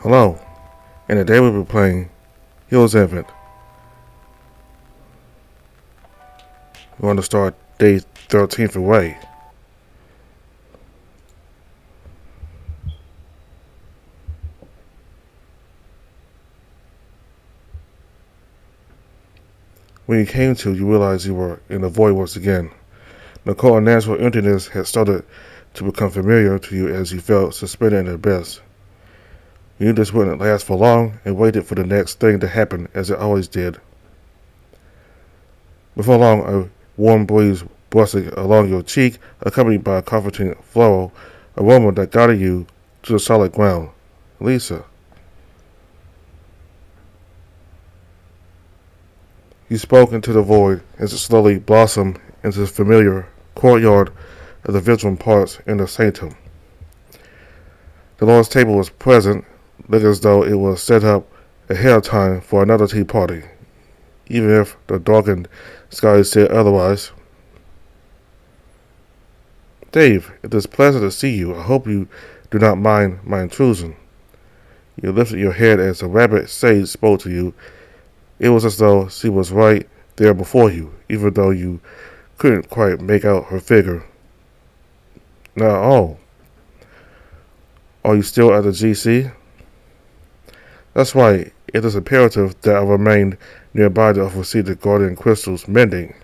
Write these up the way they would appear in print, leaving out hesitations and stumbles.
Hello, and today we'll be playing Hills Infant. We're going to start day 13th away. When you came to, you realized you were in the void once again. The cold and natural emptiness had started to become familiar to you as you felt suspended in the abyss. You knew this wouldn't last for long and waited for the next thing to happen as it always did. Before long, a warm breeze brusted along your cheek, accompanied by a comforting floral aroma that guided you to the solid ground. Lisa. You spoke into the void as it slowly blossomed into the familiar courtyard of the Vigil Parts in the sanctum. The Lord's table was present, looking as though it was set up ahead of time for another tea party, even if the darkened sky said otherwise. Dave, it is pleasant to see you. I hope you do not mind my intrusion. You lifted your head as the rabbit sage spoke to you. It was as though she was right there before you, even though you couldn't quite make out her figure. Now, oh. Are you still at the GC? That's right. It is imperative that I remain nearby to oversee the Guardian Crystal's mending.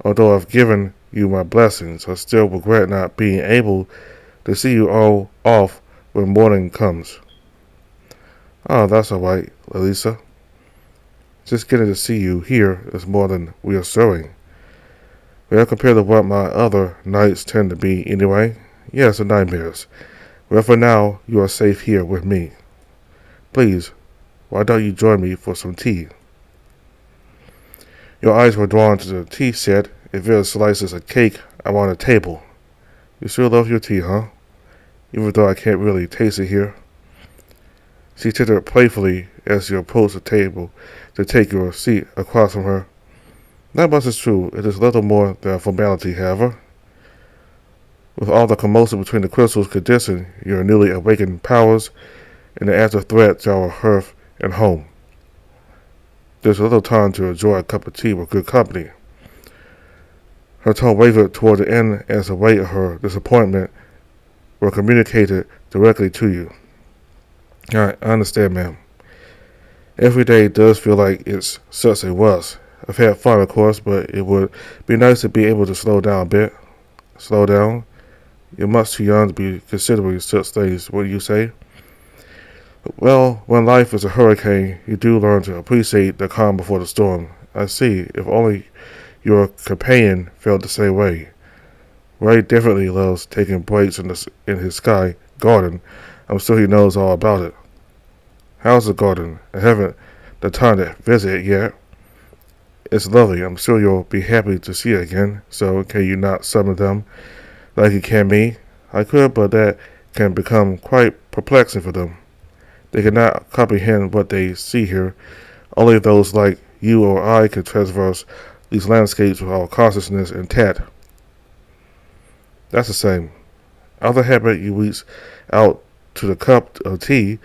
Although I've given you my blessings, I still regret not being able to see you all off when morning comes. Oh, that's all right, Elisa. Just getting to see you here is more than reassuring. Well, compared to what my other nights tend to be anyway. Yes, the nightmares. Well, for now, you are safe here with me. Please, why don't you join me for some tea? Your eyes were drawn to the tea set and various slices of cake on the table. You sure love your tea, huh? Even though I can't really taste it here. She tittered playfully as you approached the table to take your seat across from her. Not much is true. It is little more than a formality, however. With all the commotion between the crystals condensing your newly awakened powers and the after threat to our hearth and home, there's little time to enjoy a cup of tea with good company. Her tone wavered toward the end as the weight of her disappointment were communicated directly to you. I understand, ma'am. Every day does feel like it's such a rush. I've had fun, of course, but it would be nice to be able to slow down a bit. Slow down? You're much too young to be considering such things, wouldn't you say? Well, when life is a hurricane, you do learn to appreciate the calm before the storm. I see. If only your companion felt the same way. Ray definitely loves taking breaks in his sky garden. I'm sure he knows all about it. How's the garden? I haven't the time to visit it yet. It's lovely. I'm sure you'll be happy to see it again. So can you not summon them like you can me? I could, but that can become quite perplexing for them. They cannot comprehend what they see here. Only those like you or I can traverse these landscapes with our consciousness intact. That's the same. Other habit, you reach out to the cup of tea,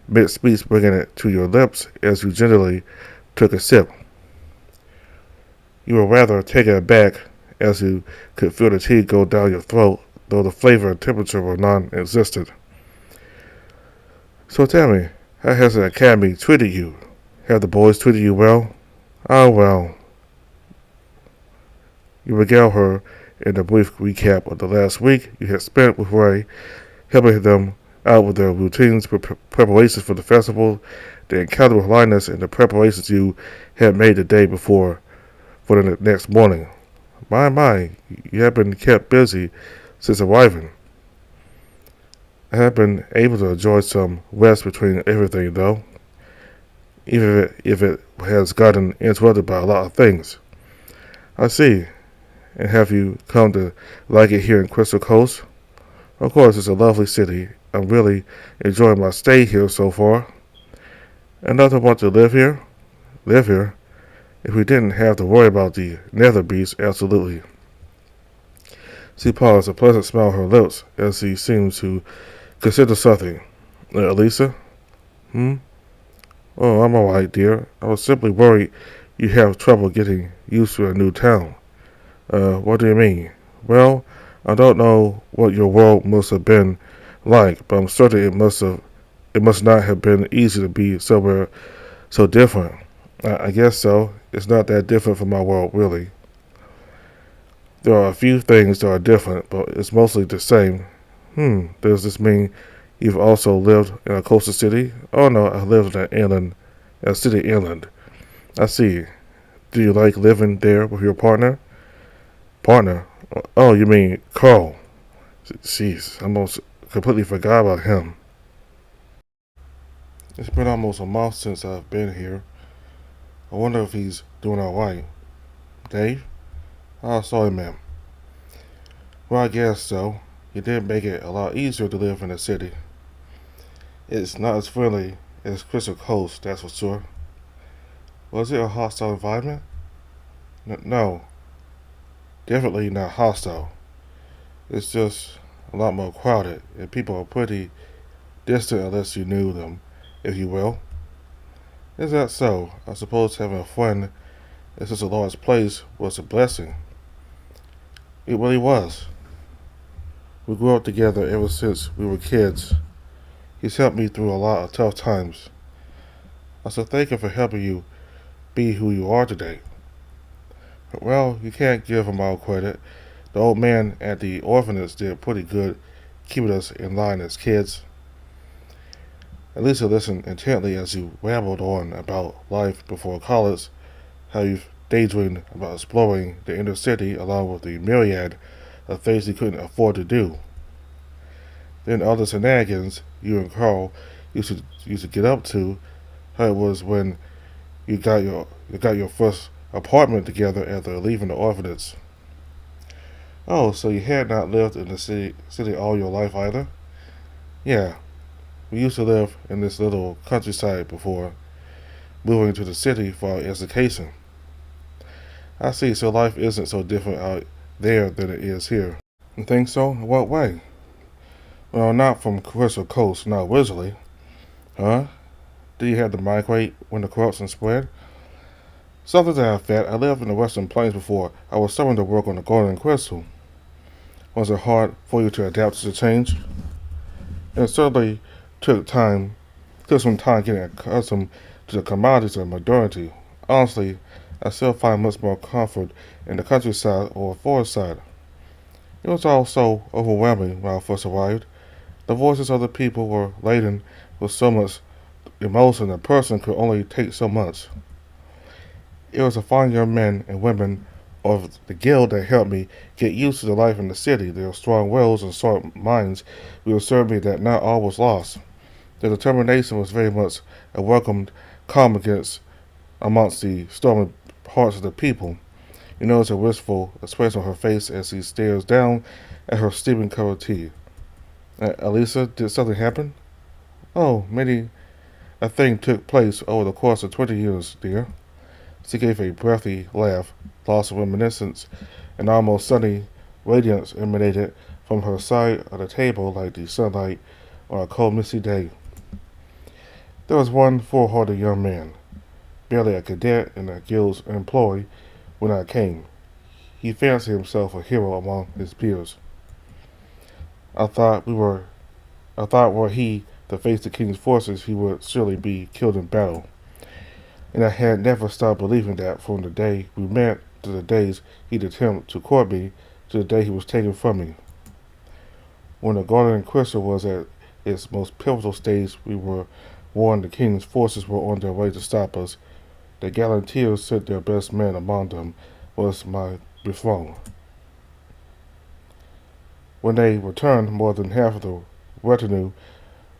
mid-speech bringing it to your lips as you gingerly took a sip. You were rather taken aback as you could feel the tea go down your throat, though the flavor and temperature were non-existent. So tell me, how has the academy treated you? Have the boys treated you well? Oh, well. You regale her in a brief recap of the last week you had spent with Ray, helping them out with their routines, preparations for the festival, the encounter with Linus, and the preparations you had made the day before for the next morning. My, you have been kept busy since arriving. I have been able to enjoy some rest between everything, though, even if it has gotten interrupted by a lot of things. I see. And have you come to like it here in Crystal Coast? Of course, it's a lovely city. I'm really enjoying my stay here so far. And not to want to live here? Live here? If we didn't have to worry about the nether beast, absolutely. She paused, a pleasant smile on her lips as she seemed to consider something. Elisa, Hmm? Oh, I'm alright, dear. I was simply worried you have trouble getting used to a new town. What do you mean? Well, I don't know what your world must have been like, but I'm certain it must not have been easy to be somewhere so different. I guess so. It's not that different from my world, really. There are a few things that are different, but it's mostly the same. Does this mean you've also lived in a coastal city? Oh no, I lived in a city inland. I see. Do you like living there with your partner? Partner? Oh, you mean Carl? Jeez, I almost completely forgot about him. It's been almost a month since I've been here. I wonder if he's doing alright. Dave? Oh, sorry, ma'am. Well, I guess so. He did make it a lot easier to live in the city. It's not as friendly as Crystal Coast, that's for sure. Was it a hostile environment? No, definitely not hostile. It's just a lot more crowded, and people are pretty distant unless you knew them, if you will. Is that so? I suppose having a friend in such a large place was a blessing. It really was. We grew up together ever since we were kids. He's helped me through a lot of tough times. I should thank him for helping you be who you are today. Well, you can't give him all credit. The old man at the orphanage did pretty good keeping us in line as kids. At least he listened intently as you rambled on about life before college, how you've daydreamed about exploring the inner city along with the myriad of things you couldn't afford to do. Then other shenanigans you and Carl used to get up to, how it was when you got your first apartment together after leaving the orphanage. Oh, so you had not lived in the city all your life either? Yeah, we used to live in this little countryside before moving to the city for our education. I see, so life isn't so different out there than it is here. You think so? In what way? Well, not from Crystal Coast, not originally. Huh? Do you have to migrate when the corruption spread? Something to that effect. I lived in the Western Plains before I was starting to work on the Golden Crystal. Was it hard for you to adapt to the change? It certainly took time, took some time getting accustomed to the commodities of modernity. Honestly, I still find much more comfort in the countryside or forest side. It was all so overwhelming when I first arrived. The voices of the people were laden with so much emotion a person could only take so much. It was the fine young men and women of the guild that helped me get used to the life in the city. Their strong wills and sharp minds reassured me that not all was lost. Their determination was very much a welcomed calm against amongst the stormy hearts of the people. You notice a wistful expression on her face as she stares down at her steaming cup of tea. Elisa, did something happen? Oh, many a thing took place over the course of 20 years, dear. She gave a breathy laugh, lost in reminiscence, and almost sunny radiance emanated from her side of the table like the sunlight on a cold, misty day. There was one full-hearted young man, barely a cadet in the guild's employ when I came. He fancied himself a hero among his peers. I thought we were I thought were he to face the king's forces he would surely be killed in battle. And I had never stopped believing that from the day we met to the days he'd attempt to court me to the day he was taken from me. When the Golden Crystal was at its most pivotal stage, we were warned the king's forces were on their way to stop us. The Galanteers sent their best man among them was my Buffon. When they returned, more than half of the retinue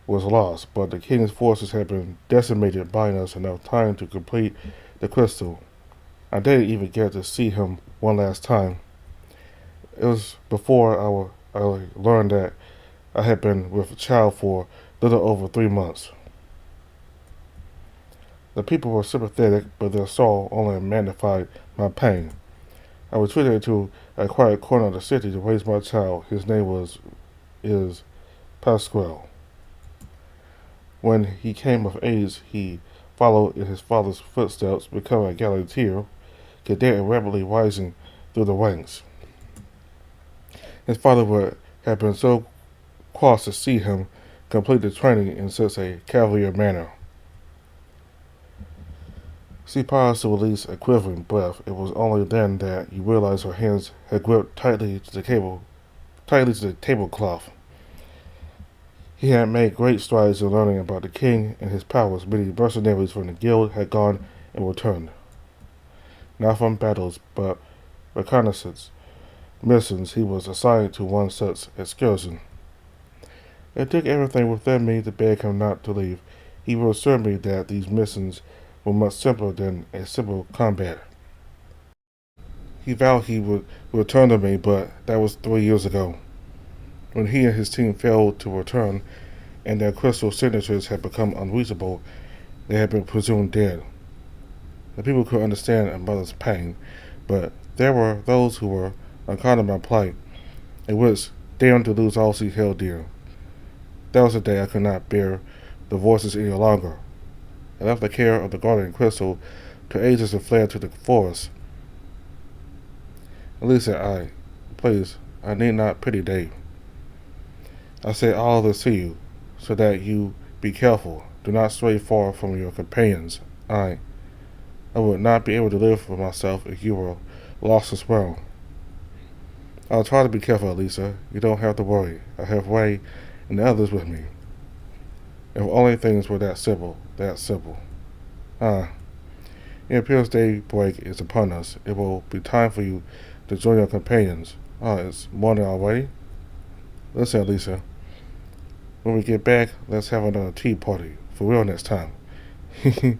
was lost, but the king's forces had been decimated, buying us enough time to complete the crystal. I didn't even get to see him one last time. It was before I learned that I had been with a child for a little over 3 months. The people were sympathetic, but their sorrow only magnified my pain. I retreated to a quiet corner of the city to raise my child. His name is Pasquale. When he came of age, he followed in his father's footsteps, becoming a gallantine, cadet and rapidly rising through the ranks. His father would have been so crossed to see him complete the training in such a cavalier manner. She paused to release a quivering breath. It was only then that you realized her hands had gripped tightly to the tablecloth. He had made great strides in learning about the king and his powers. Many mercenaries from the guild had gone and returned, not from battles, but reconnaissance missions. He was assigned to one such excursion. It took everything within me to beg him not to leave. He assured me that these missions were much simpler than a simple combat. He vowed he would return to me, but that was 3 years ago. When he and his team failed to return, and their crystal signatures had become unreachable, they had been presumed dead. The people could understand a mother's pain, but there were those who were unkind of my plight, and was damned to lose all she held dear. That was the day I could not bear the voices any longer. I left the care of the guardian crystal to agents and fled to the forest. Elisa, please, I need not pity Dave. I say all this to you, so that you be careful. Do not stray far from your companions. I would not be able to live for myself if you were lost as well. I'll try to be careful, Elisa. You don't have to worry. I have Ray and the others with me. If only things were that simple, that simple. It appears daybreak is upon us. It will be time for you to join your companions. It's morning already. Listen, Elisa. When we get back, let's have another tea party. For real next time. I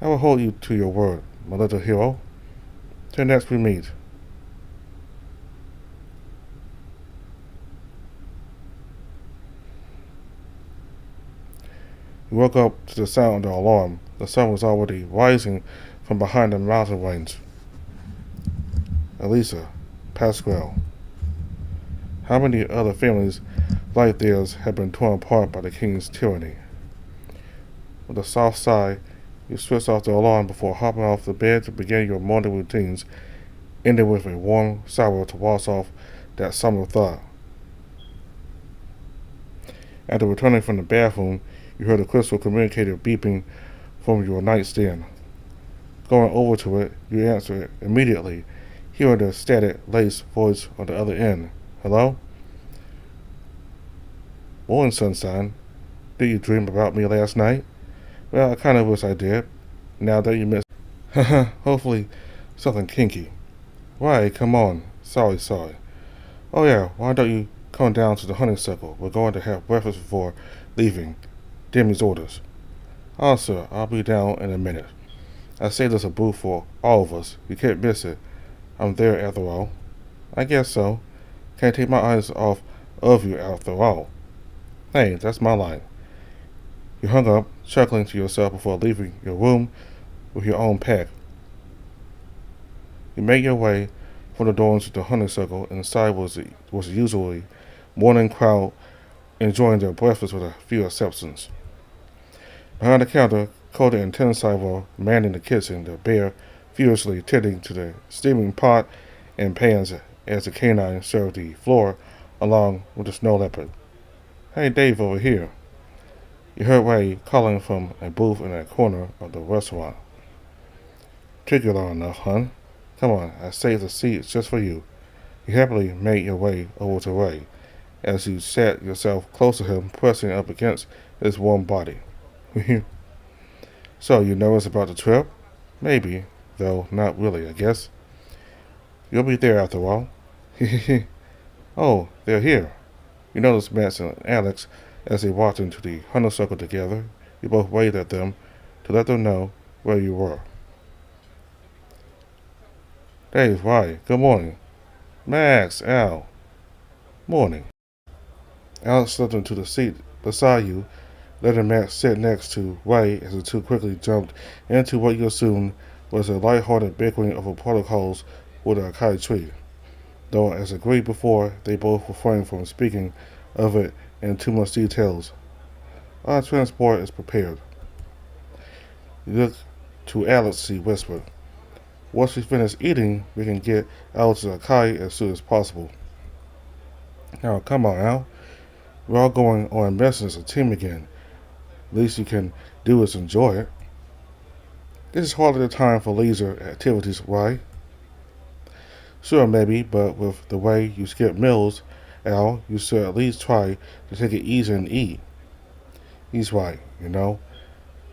will hold you to your word, my little hero. Till next we meet. We woke up to the sound of the alarm. The sun was already rising from behind the mountain range. Elisa, Pascal. How many other families like theirs have been torn apart by the king's tyranny? With a soft sigh, you switched off the alarm before hopping off the bed to begin your morning routines, ending with a warm shower to wash off that summer thought. After returning from the bathroom, you heard a crystal communicator beeping from your nightstand. Going over to it, you answered it immediately, hearing the static, lace voice on the other end. Hello? Morning, sunshine. Did you dream about me last night? Well, I kind of wish I did. Now that you missed. Hopefully, something kinky. Why, come on. Sorry. Oh yeah, why don't you come down to the honeysuckle? We're going to have breakfast before leaving. Demi's orders. Oh, sir, I'll be down in a minute. I saved us a booth for all of us. You can't miss it. I'm there after all. I guess so. Can't take my eyes off of you after all. Hey, that's my line. You hung up, chuckling to yourself before leaving your room with your own pack. You made your way from the door into the honeysuckle. Inside was the usually morning crowd enjoying their breakfast with a few exceptions. Behind the counter, Coda and Tensai were manning the kitchen, the bear furiously tending to the steaming pot and pans as the canine served the floor along with the snow leopard. Hey, Dave over here. You heard Ray calling from a booth in a corner of the restaurant. Particular enough, hon. Come on, I saved the seats just for you. You happily made your way over to Ray as you sat yourself close to him, pressing up against his warm body. So, you nervous about the trip? Maybe, though not really, I guess. You'll be there after all. Oh, they're here. You noticed Max and Alex as they walked into the honeysuckle together. You both waved at them to let them know where you were. Dave, why? Good morning. Max, Al. Morning. Alex slipped into the seat beside you, letting Max sit next to Ray as the two quickly jumped into what you assumed was a light-hearted bickering over protocols with a Kai tree. Though, as agreed before, they both refrained from speaking of it in too much details. Our transport is prepared. You look to Alex, he whispered. Once we finish eating, we can get out to Akai as soon as possible. Now, come on, Al. We're all going on a mission as a team again. Least you can do is enjoy it. This is hardly the time for leisure activities, right? Sure, maybe, but with the way you skip meals, Al, you should at least try to take it easy and eat. He's right, you know.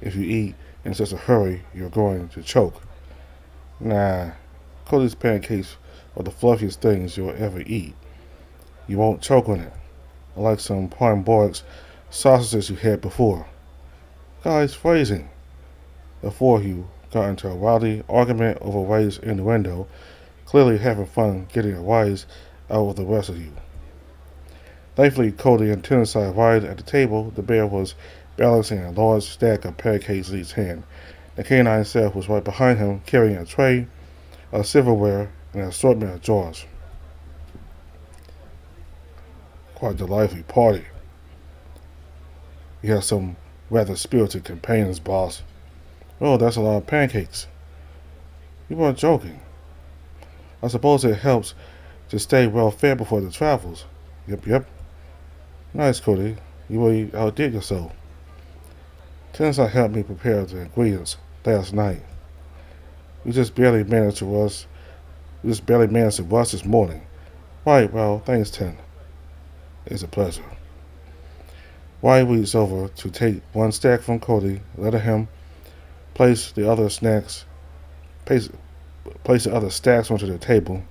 If you eat in such a hurry, you're going to choke. Nah, Cody's pancakes are the fluffiest things you'll ever eat. You won't choke on it, like some Prime Borg's sausages you had before. Guys, phrasing. The four of you got into a rowdy argument over Ray's innuendo, clearly having fun getting a rise out of the rest of you. Thankfully, Cody and Tennessee arrived at the table. The bear was balancing a large stack of pancakes in each hand. The canine self was right behind him, carrying a tray of silverware and an assortment of jars. Quite a lively party. You have some rather spirited companions, boss. Oh, that's a lot of pancakes. You weren't joking. I suppose it helps to stay well fed before the travels. Yep. Nice, Cody. You really outdid yourself. Tennessee helped me prepare the ingredients last night. We just barely managed to rush this morning. Right, well, thanks, Ten. It's a pleasure. Wyatt reached over to take one stack from Cody, letting him place the other stacks onto the table.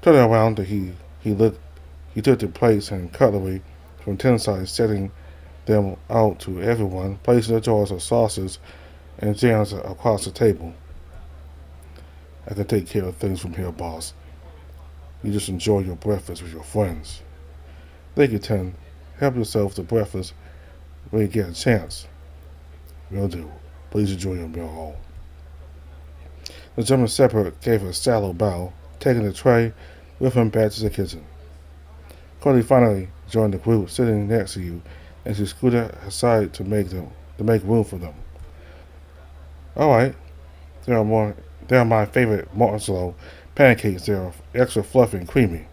Turning around, he took the plates and cutlery from Tennessee, setting them out to everyone, placing the jars of sauces and jams across the table. I can take care of things from here, boss. You just enjoy your breakfast with your friends. Thank you, Ten. Help yourself to breakfast when you get a chance. Will do. Please enjoy your meal home. The German Shepherd gave a shallow bow, taking the tray with him back to the kitchen. Cody finally joined the group, sitting next to you, and she scooted aside to make room for them. All right, they are my favorite Martinslow pancakes. They are extra fluffy and creamy.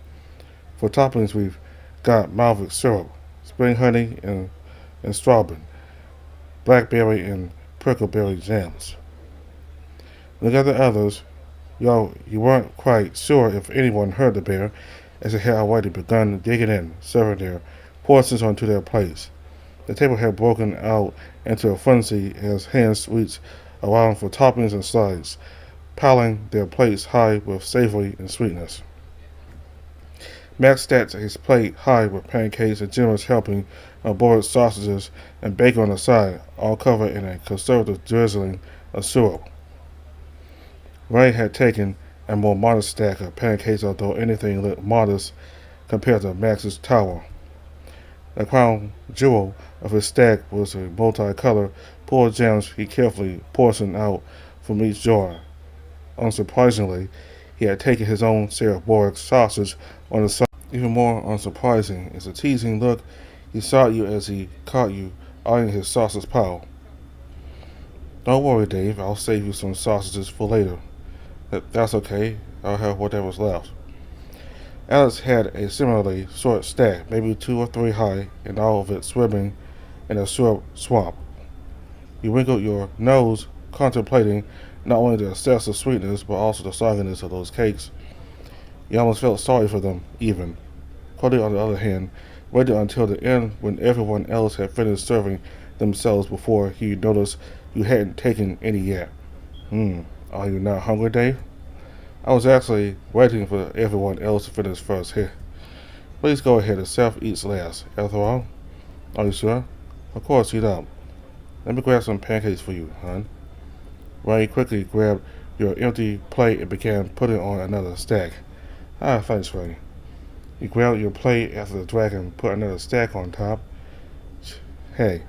For toppings, we've got Malvic syrup, spring honey and strawberry, blackberry and prickleberry jams. Look at the others. You weren't quite sure if anyone heard the bear, as they had already begun digging in, serving their portions onto their plates. The table had broken out into a frenzy as hands reached around for toppings and sides, piling their plates high with savory and sweetness. Max stacked his plate high with pancakes and generous helping of boiled sausages and bacon on the side, all covered in a conservative drizzling of syrup. Ray had taken a more modest stack of pancakes, although anything looked modest compared to Max's tower. The crown jewel of his stack was a multicolored pool of jams he carefully portioned out from each jar. Unsurprisingly, he had taken his own share of Borg's sausage on the side. Even more unsurprising is the teasing look he saw at you as he caught you eyeing his sausage pile. Don't worry, Dave. I'll save you some sausages for later. That's okay. I'll have whatever's left. Alex had a similarly short stack, maybe 2 or 3 high, and all of it swimming in a syrup swamp. You wrinkled your nose, contemplating not only the excessive sweetness, but also the sogginess of those cakes. You almost felt sorry for them, even. Cody, on the other hand, waited until the end when everyone else had finished serving themselves before he noticed you hadn't taken any yet. Are you not hungry, Dave? I was actually waiting for everyone else to finish first here. Please go ahead, the self eats last. After all, are you sure? Of course, eat up. Let me grab some pancakes for you, hon. Ray quickly grabbed your empty plate and began putting on another stack. Thanks, Ray. You grabbed your plate after the dragon put another stack on top. Hey,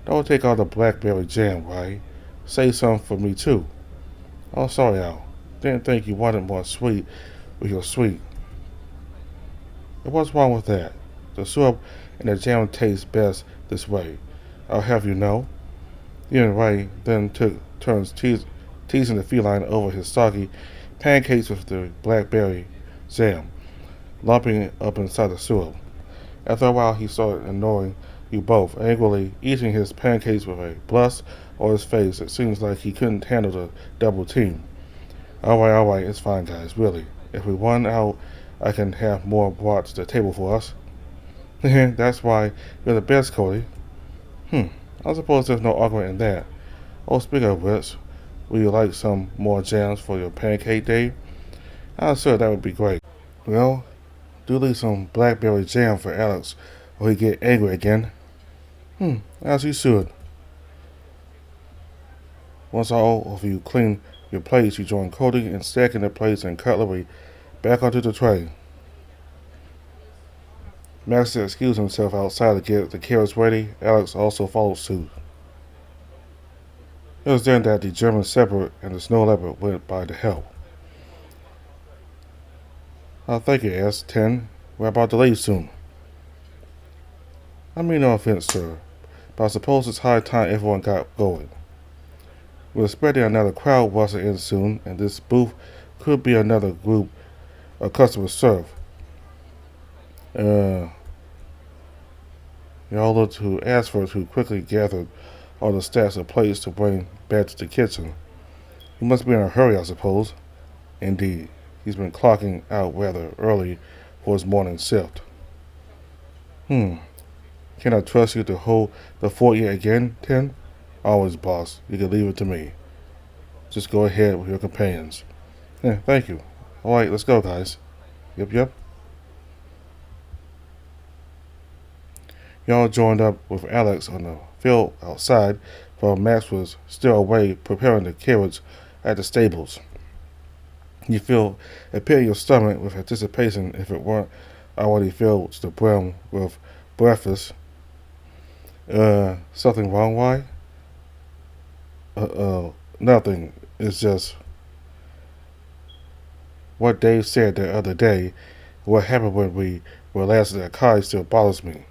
don't take all the blackberry jam, Ray. Save some for me, too. Oh, sorry, Al. Didn't think you wanted more sweet with your sweet. What's wrong with that? The syrup and the jam taste best this way. I'll have you know. You and Ray then took turns teasing the feline over his soggy pancakes with the blackberry jam, lumping it up inside the sewer. After a while, he started annoying you both, angrily eating his pancakes with a blush on his face. It seems like he couldn't handle the double team. All right, it's fine, guys, really. If we run out, I can have more brought to the table for us. That's why you're the best, Cody. I suppose there's no argument in that. Oh, speaking of which, would you like some more jams for your pancake day? I'm sure that would be great. Well, do leave some blackberry jam for Alex, or he get angry again. As you should. Once all of you clean your plates, you join Cody in stacking the plates and cutlery back onto the tray. Max excused himself outside to get the carrots ready. Alex also followed suit. It was then that the German Shepherd and the Snow Leopard went by to help. Thank you, S10. We're about to leave soon. I mean no offense, sir, but I suppose it's high time everyone got going. We're expecting another crowd rushing in soon, and this booth could be another group of customers served. Y'all looked to ask for it who quickly gathered all the stacks of plates to bring back to the kitchen. He must be in a hurry, I suppose. Indeed, he's been clocking out rather early for his morning shift. Can I trust you to hold the fort yet again, Ten? Always, boss. You can leave it to me. Just go ahead with your companions. Thank you. All right, let's go, guys. Yep. Y'all joined up with Alex on the field outside, while Max was still away preparing the carriage at the stables. You feel a pit in your stomach with anticipation if it weren't already filled to the brim with breakfast. Something wrong, why? Nothing. It's just what Dave said the other day. What happened when we were last at the car still bothers me.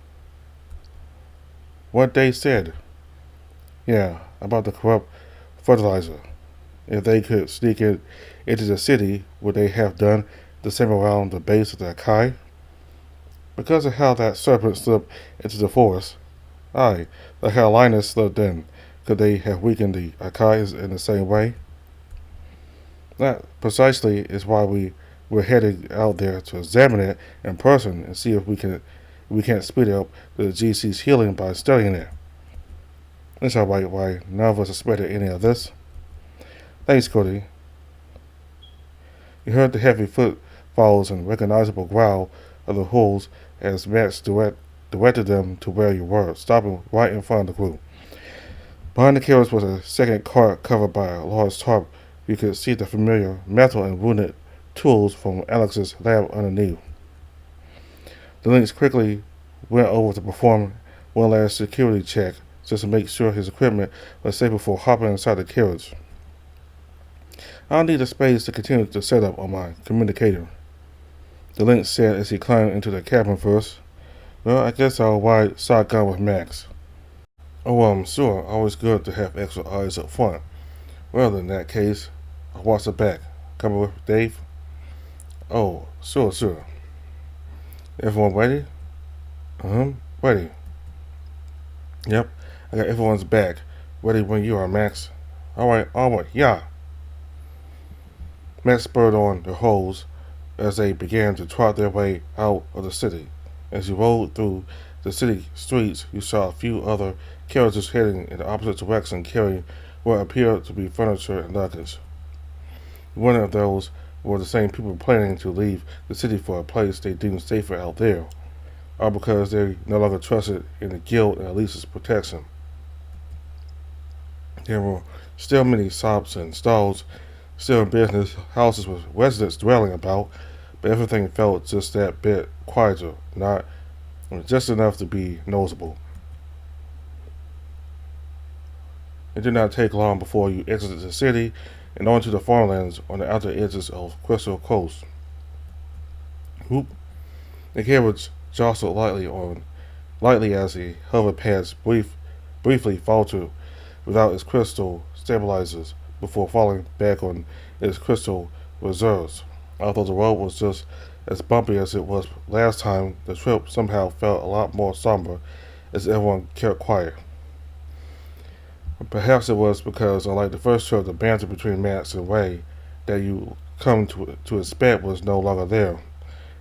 What Dave said? Yeah, about the corrupt fertilizer. If they could sneak it into the city, would they have done the same around the base of the Akai? Because of how that serpent slipped into the forest. Aye, like how Linus slipped in. Could they have weakened the Akais in the same way? That precisely is why we're heading out there to examine it in person and see if we can't speed up the GC's healing by studying it. That's alright, why none of us suspected any of this. Thanks, Cody. You heard the heavy footfalls and recognizable growl of the wolves as Max directed them to where you were, stopping right in front of the group. Behind the carriage was a second cart covered by a large tarp. You could see the familiar metal and wounded tools from Alex's lab underneath. The Lynx quickly went over to perform one last security check just to make sure his equipment was safe before hopping inside the carriage. I'll need a space to continue the setup on my communicator, the Lynx said as he climbed into the cabin first. Well, I guess I'll ride shotgun with Max. Oh, sure, always good to have extra eyes up front. Well, in that case, I'll watch the back. Coming with Dave? Oh, sure. Everyone ready? Ready. Yep, I got everyone's back. Ready when you are, Max. Alright, onward, yeah. Max spurred on the hose as they began to trot their way out of the city. As you rode through the city streets, you saw a few other carriages heading in the opposite direction carrying what appeared to be furniture and luggage. One of those were the same people planning to leave the city for a place they deemed safer out there, or because they no longer trusted in the guild and Elise's protection. There were still many shops and stalls still in business, houses with residents dwelling about, but everything felt just that bit quieter, just enough to be noticeable. It did not take long before you exited the city and onto the farmlands on the outer edges of Crystal Coast. Whoop! The carriage jostled lightly as the hover pads brief briefly faltered without its crystal stabilizers before falling back on its crystal reserves. Although the road was just as bumpy as it was last time, the trip somehow felt a lot more somber as everyone kept quiet. Perhaps it was because, unlike the first trip, the banter between Max and Ray that you come to expect was no longer there.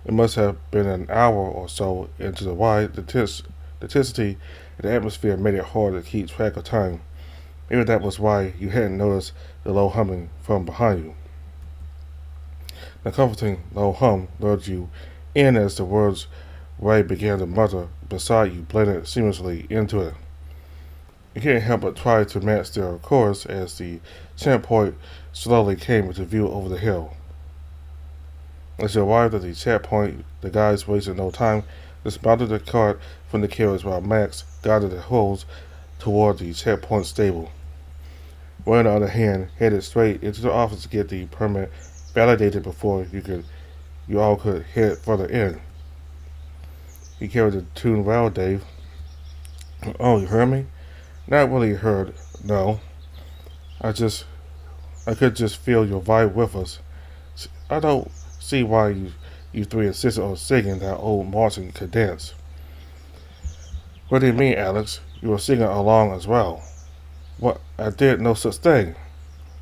It must have been an hour or so into the ride. The intensity and the atmosphere made it hard to keep track of time. Maybe that was why you hadn't noticed the low humming from behind you. The comforting low hum lured you in as the words Ray began to mutter beside you blended seamlessly into it. You can't help but try to match their chorus as the checkpoint slowly came into view over the hill. As you arrived at the checkpoint, the guys wasted no time, dismounted the cart from the carriage while Max guided the hose toward the checkpoint stable. Ray, on the other hand, headed straight into the office to get the permit validated before you all could head further in. He carried the tune well, Dave. Oh, you heard me? Not really heard, no. I could just feel your vibe with us. I don't see why you three insisted on singing that old Martian cadence. What do you mean, Alex? You were singing along as well. What? I did no such thing.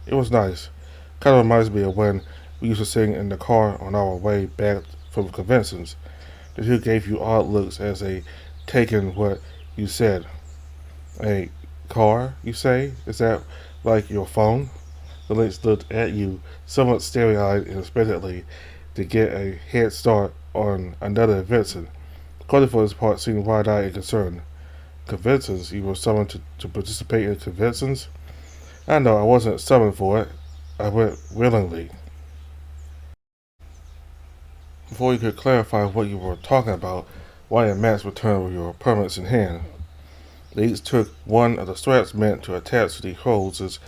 It was nice. Kind of reminds me of when we used to sing in the car on our way back from conventions. The two gave you odd looks as they taken what you said. A car, you say? Is that like your phone? The Lynx looked at you somewhat starry-eyed and expectantly to get a head start on another invention. Cody, for his part, seemed wide-eyed and concerned. Conventions? You were summoned to participate in conventions? I know, I wasn't summoned for it. I went willingly. Before you could clarify what you were talking about, Wyatt and Max returned with your permits in hand. They each took one of the straps meant to attach to the hoses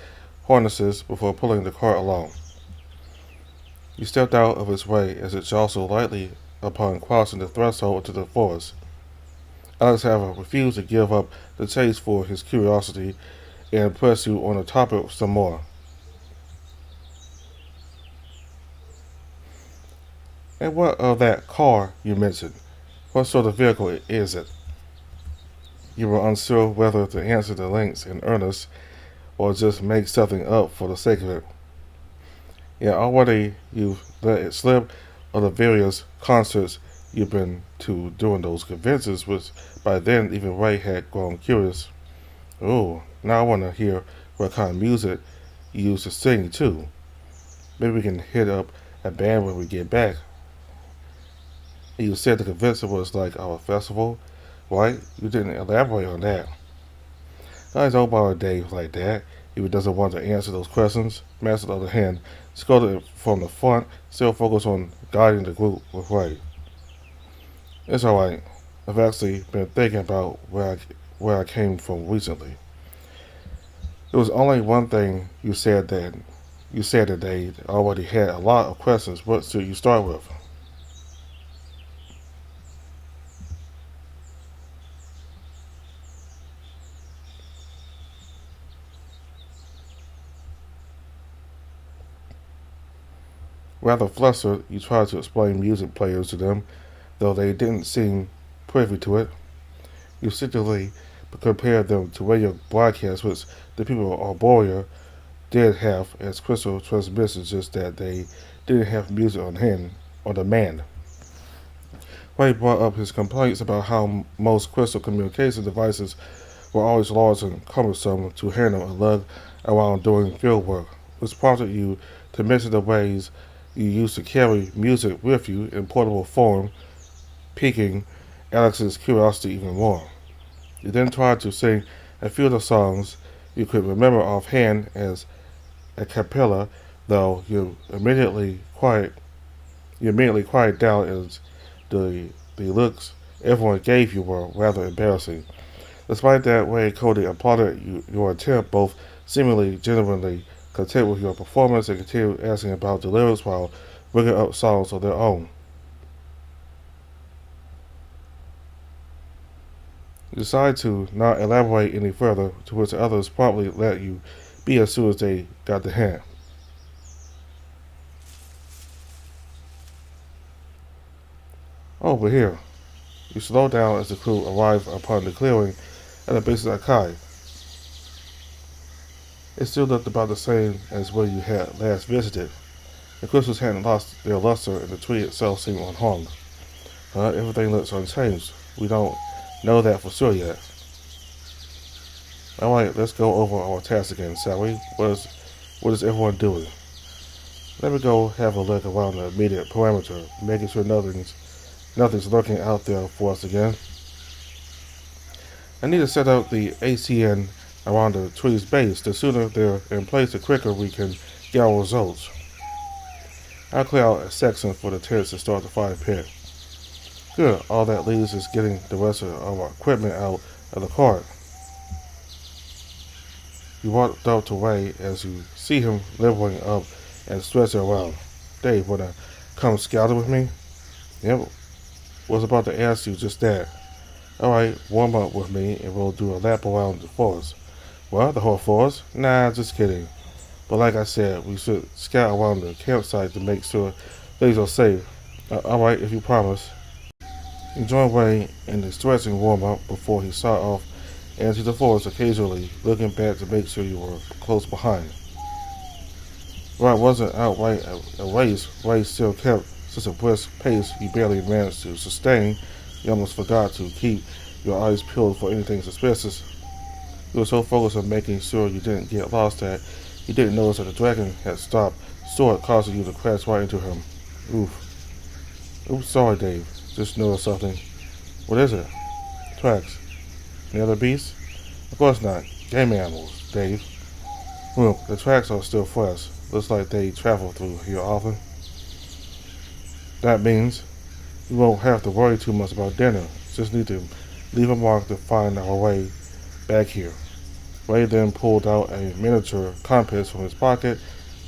harnesses before pulling the cart along. You stepped out of its way as it jostled lightly upon crossing the threshold into the forest. Alex, however, refused to give up the chase for his curiosity and pressed you on the topic some more. And what of that car you mentioned? What sort of vehicle is it? You were unsure whether to answer the Lynx in earnest or just make something up for the sake of it. Yeah, already you've let it slip of the various concerts you've been to during those conventions, which by then even Ray had grown curious. Oh, now I want to hear what kind of music you used to sing too. Maybe we can hit up a band when we get back. And you said the convention was like our festival, right? You didn't elaborate on that. Guys don't bother Dave like that if he doesn't want to answer those questions. Max, on the other hand, scolded from the front, still focused on guiding the group with Ray. It's alright. I've actually been thinking about where I came from recently. There was only one thing you said that they already had a lot of questions. What should you start with? Rather flustered, you tried to explain music players to them, though they didn't seem privy to it. You secretly compared them to radio broadcasts, which the people of Arborea did have as crystal transmissions, just that they didn't have music on demand. Ray brought up his complaints about how most crystal communication devices were always large and cumbersome to handle and lug around doing field work, which prompted you to mention the ways you used to carry music with you in portable form, piquing Alex's curiosity even more. You then tried to sing a few of the songs you could remember offhand as a cappella, though you immediately quieted down as the looks everyone gave you were rather embarrassing. Despite that, Ray and Cody applauded your attempt, both seemingly genuinely content with your performance, and continued asking about the lyrics while bringing up songs of their own. You decide to not elaborate any further, to which the others promptly let you be as soon as they got the hint. Oh, but here. You slow down as the crew arrive upon the clearing at the base of the Akai. It still looked about the same as where you had last visited. The crystals hadn't lost their luster and the tree itself seemed unharmed. Everything looks unchanged. We don't know that for sure yet. Alright, let's go over our task again, shall we? What is everyone doing? Let me go have a look around the immediate perimeter, making sure nothing's lurking out there for us again. I need to set up the ACN around the tree's base. The sooner they're in place, the quicker we can get our results. I'll clear out a section for the tents to start the fire pit. Good, all that leaves is getting the rest of our equipment out of the cart. You walked up to Ray as you see him leveling up and stretching around. Dave, wanna come scouting with me? Yep, was about to ask you just that. Alright, warm up with me and we'll do a lap around the forest. What, the whole forest? Nah, just kidding. But like I said, we should scout around the campsite to make sure things are safe. Alright, if you promise. You joined Ray in the stretching warm-up before he shot off into the forest, occasionally looking back to make sure you were close behind. While it wasn't outright a race, Ray still kept such a brisk pace you barely managed to sustain. You almost forgot to keep your eyes peeled for anything suspicious. You were so focused on making sure you didn't get lost that you didn't notice that the dragon had stopped short, causing you to crash right into him. Oops, sorry, Dave. Just noticed something. What is it? Tracks. Any other beasts? Of course not. Game animals, Dave. Well, the tracks are still fresh. Looks like they travel through here often. That means we won't have to worry too much about dinner. Just need to leave a mark to find our way back here. Ray then pulled out a miniature compass from his pocket,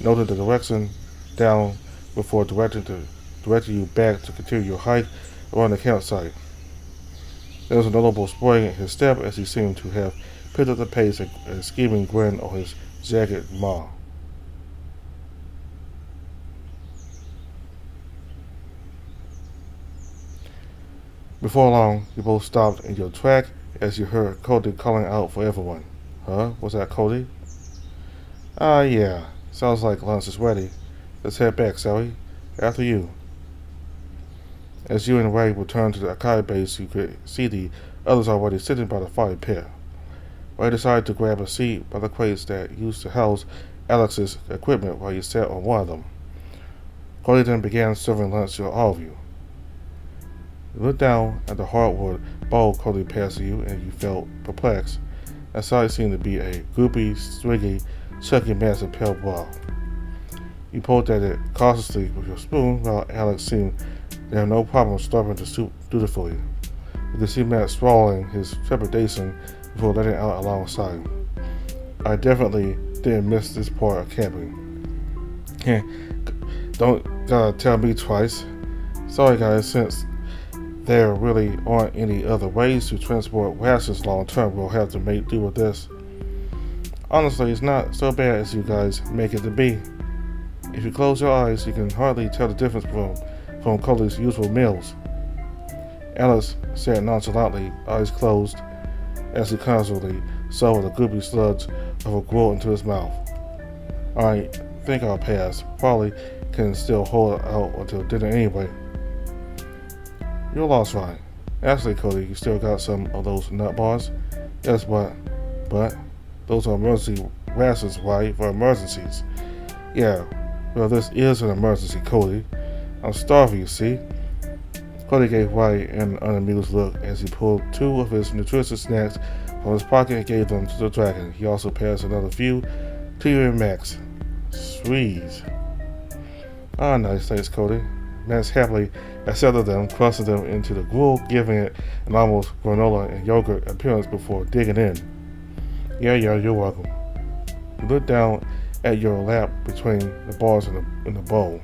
noted the direction down before directing you back to continue your hike around the campsite. There was a notable spring in his step as he seemed to have picked up the pace, a scheming grin on his jagged maw. Before long, you both stopped in your track as you heard Cody calling out for everyone. Huh? Was that Cody? Yeah. Sounds like lunch is ready. Let's head back, shall we? After you. As you and Ray returned to the Akai base, you could see the others already sitting by the fire pit. Ray decided to grab a seat by the crates that used to house Alex's equipment while you sat on one of them. Cody then began serving lunch to all of you. You looked down at the hardwood bowl Cody passed to you and you felt perplexed. That sight seemed to be a goopy, stringy, chunky mass of pale broth. You pulled at it cautiously with your spoon while Alex seemed to have no problem slurping the soup dutifully. You could see Matt swallowing his trepidation before letting it out alongside. I definitely didn't miss this part of camping. Don't gotta tell me twice. Sorry guys, since there really aren't any other ways to transport rations long term, we'll have to make do with this. Honestly, it's not so bad as you guys make it to be. If you close your eyes, you can hardly tell the difference from Cody's usual meals. Alice said nonchalantly, eyes closed, as he casually shoveled a goopy sludge of a gruel into his mouth. I think I'll pass. Probably can still hold out until dinner anyway. You're lost, fine. Actually, Cody, you still got some of those nut bars? Yes, but those are emergency rations, right? For emergencies. Yeah, well, this is an emergency, Cody. I'm starving, you see. Cody gave Ray an unamused look as he pulled two of his nutritious snacks from his pocket and gave them to the dragon. He also passed another few to you and Max. Sweet. Ah, nice, thanks, Cody. Max happily accepted them, crusted them into the gruel, giving it an almost granola and yogurt appearance before digging in. Yeah, you're welcome. You looked down at your lap between the bars in the bowl.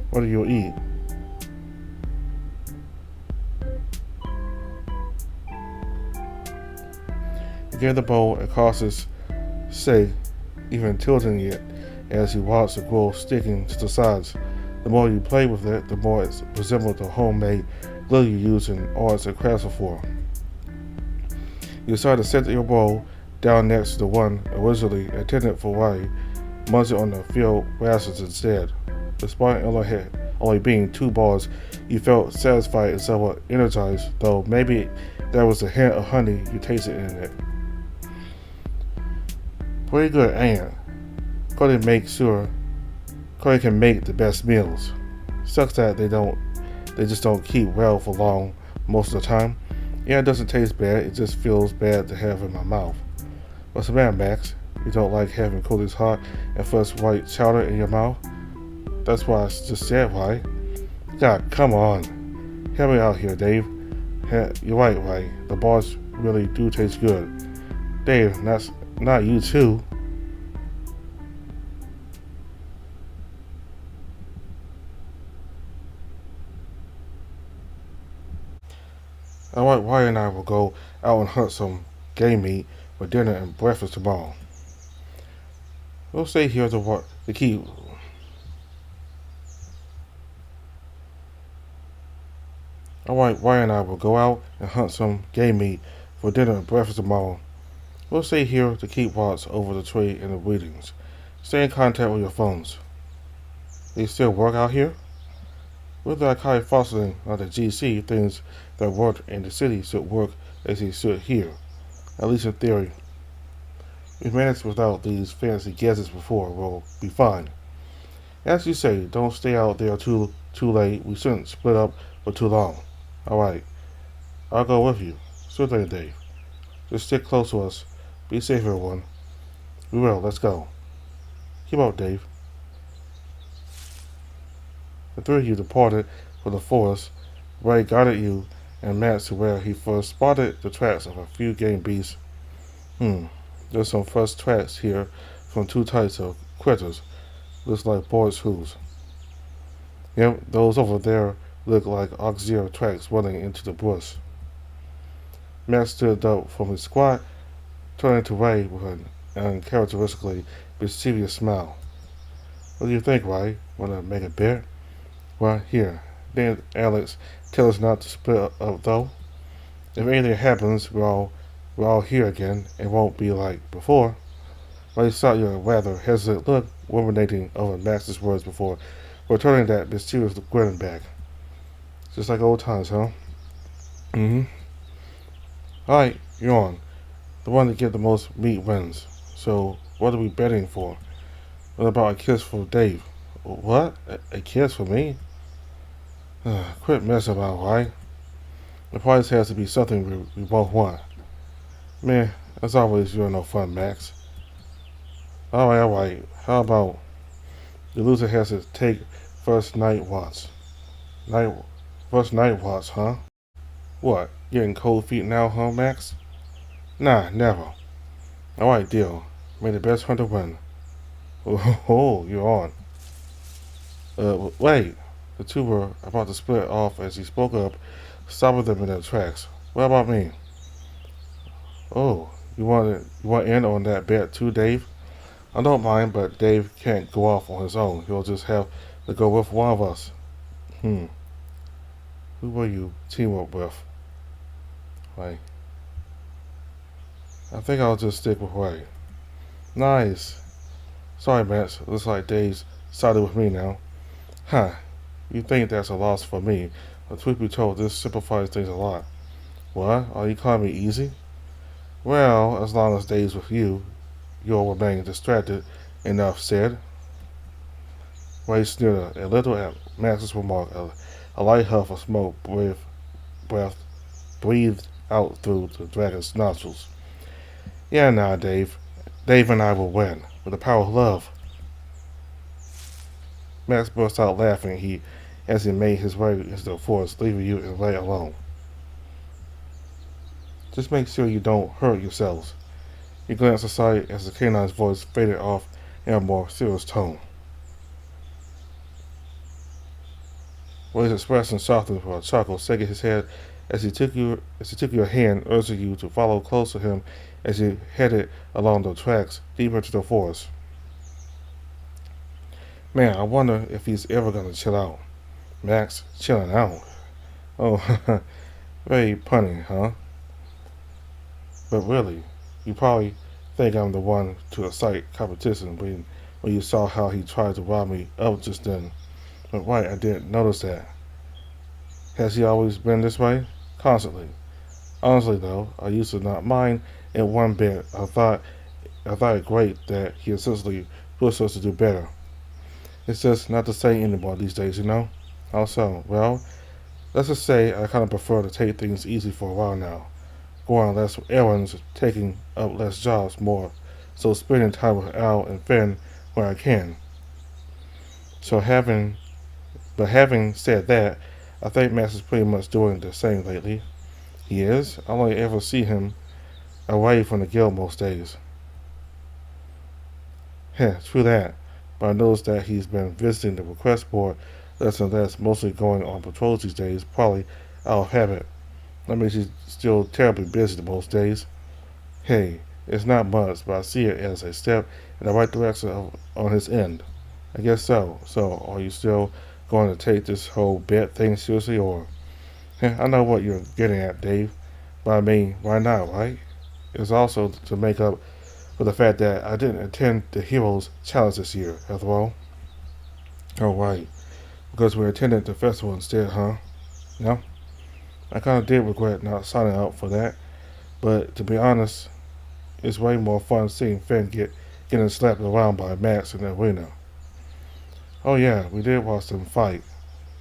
What do you eat? He gave the bowl a cautious shake, even tilting it as he watched the gruel sticking to the sides. The more you play with it, the more it resembled the homemade glue you use in arts and crafts before. You decided to set your bowl down next to the one originally intended for Ray, munching on the field rations instead. Despite only being 2 bars, you felt satisfied and somewhat energized, though maybe there was a hint of honey you tasted in it. Pretty good, ain't it? Cody can make the best meals. Sucks that they just don't keep well for long most of the time. Yeah, it doesn't taste bad, it just feels bad to have in my mouth. What's the matter, Max? You don't like having Cody's hot and fresh white chowder in your mouth? That's what I just said, right? God, come on. Help me out here, Dave. You're right. The bars really do taste good. Dave, not you too. Alright, Ryan and I will go out and hunt some game meat for dinner and breakfast tomorrow. We'll stay here to keep. Alright, Ryan and I will go out and hunt some game meat for dinner and breakfast tomorrow. We'll stay here to keep watch over the trade and the readings. Stay in contact with your phones. They still work out here? With that Kai fostering on the GC, things that work in the city should work as they should here, at least in theory. We've managed without these fancy gadgets before, we'll be fine. As you say, don't stay out there too late. We shouldn't split up for too long. Alright, I'll go with you. Sure thing, Dave. Just stick close to us. Be safe, everyone. We will, let's go. Keep up, Dave. The 3 of you departed for the forest. Ray guided you and Matt to where he first spotted the tracks of a few game beasts. There's some fresh tracks here from 2 types of critters. Looks like boar's hooves. Yep, those over there look like auxiliary tracks running into the bush. Matt stood up from his squat, turning to Ray with an uncharacteristically mischievous smile. What do you think, Ray? Wanna make a bet? Well, here. Didn't Alex tell us not to split up, though? If anything happens, we're all here again. It won't be like before. Ray saw your rather hesitant look, ruminating over Max's words before returning that mysterious grin back. Just like old times, huh? Alright, you're on. The one to get the most meat wins. So, what are we betting for? What about a kiss for Dave? What? A kiss for me? Quit messing about, right? The prize has to be something we both want. Man, as always, you're no fun, Max. Alright. How about the loser has to take first night watch? First night watch, huh? What, getting cold feet now, huh, Max? Nah, never. Alright, deal. May the best hunter win. Oh, you're on. Wait. The 2 were about to split off as he spoke up, stopping them in their tracks. What about me? Oh, you want in on that bet too, Dave? I don't mind, but Dave can't go off on his own. He'll just have to go with one of us. Who will you team up with? Ray. I think I'll just stick with Ray. Nice. Sorry, Max. Looks like Dave's sided with me now. Huh. You think that's a loss for me, but truth be told, this simplifies things a lot. What? Are you calling me easy? Well, as long as Dave's with you, you'll remain distracted. Enough said. Ray sneered a little at Max's remark. A light huff of smoke breathed out through the dragon's nostrils. Yeah, nah, Dave. Dave and I will win, with the power of love. Max burst out laughing as he made his way into the forest, leaving you and Ray alone. Just make sure you don't hurt yourselves. He glanced aside as the canine's voice faded off in a more serious tone. Ray's expression softened for a chuckle, shaking his head as he took your hand, urging you to follow close to him as he headed along the tracks deeper into the forest. Man, I wonder if he's ever gonna chill out. Max, chilling out. Oh, very punny, huh? But really, you probably think I'm the one to excite competition when you saw how he tried to rob me up just then. But right, I didn't notice that. Has he always been this way? Constantly. Honestly though, I used to not mind it one bit. I thought it great that he essentially pushed us to do better. It's just not the same anymore these days, you know? Also, well, let's just say I kind of prefer to take things easy for a while now. Go on less errands, taking up less jobs more, so spending time with Al and Finn where I can. So having said that, I think Max is pretty much doing the same lately. He is. I only ever see him away from the guild most days. Heh, true that. But I noticed that he's been visiting the request board less and less, mostly going on patrols these days, probably out of habit. That means he's still terribly busy most days. Hey, it's not much, but I see it as a step in the right direction on his end. I guess so. So, are you still going to take this whole bet thing seriously, or? I know what you're getting at, Dave. But I mean, why not, right? It's also to make up for the fact that I didn't attend the Heroes Challenge this year, as well. Oh, right. Because we attended the festival instead, huh? Yeah. I kind of did regret not signing up for that. But to be honest, it's way more fun seeing Finn getting slapped around by Max in the arena. Oh yeah, we did watch them fight.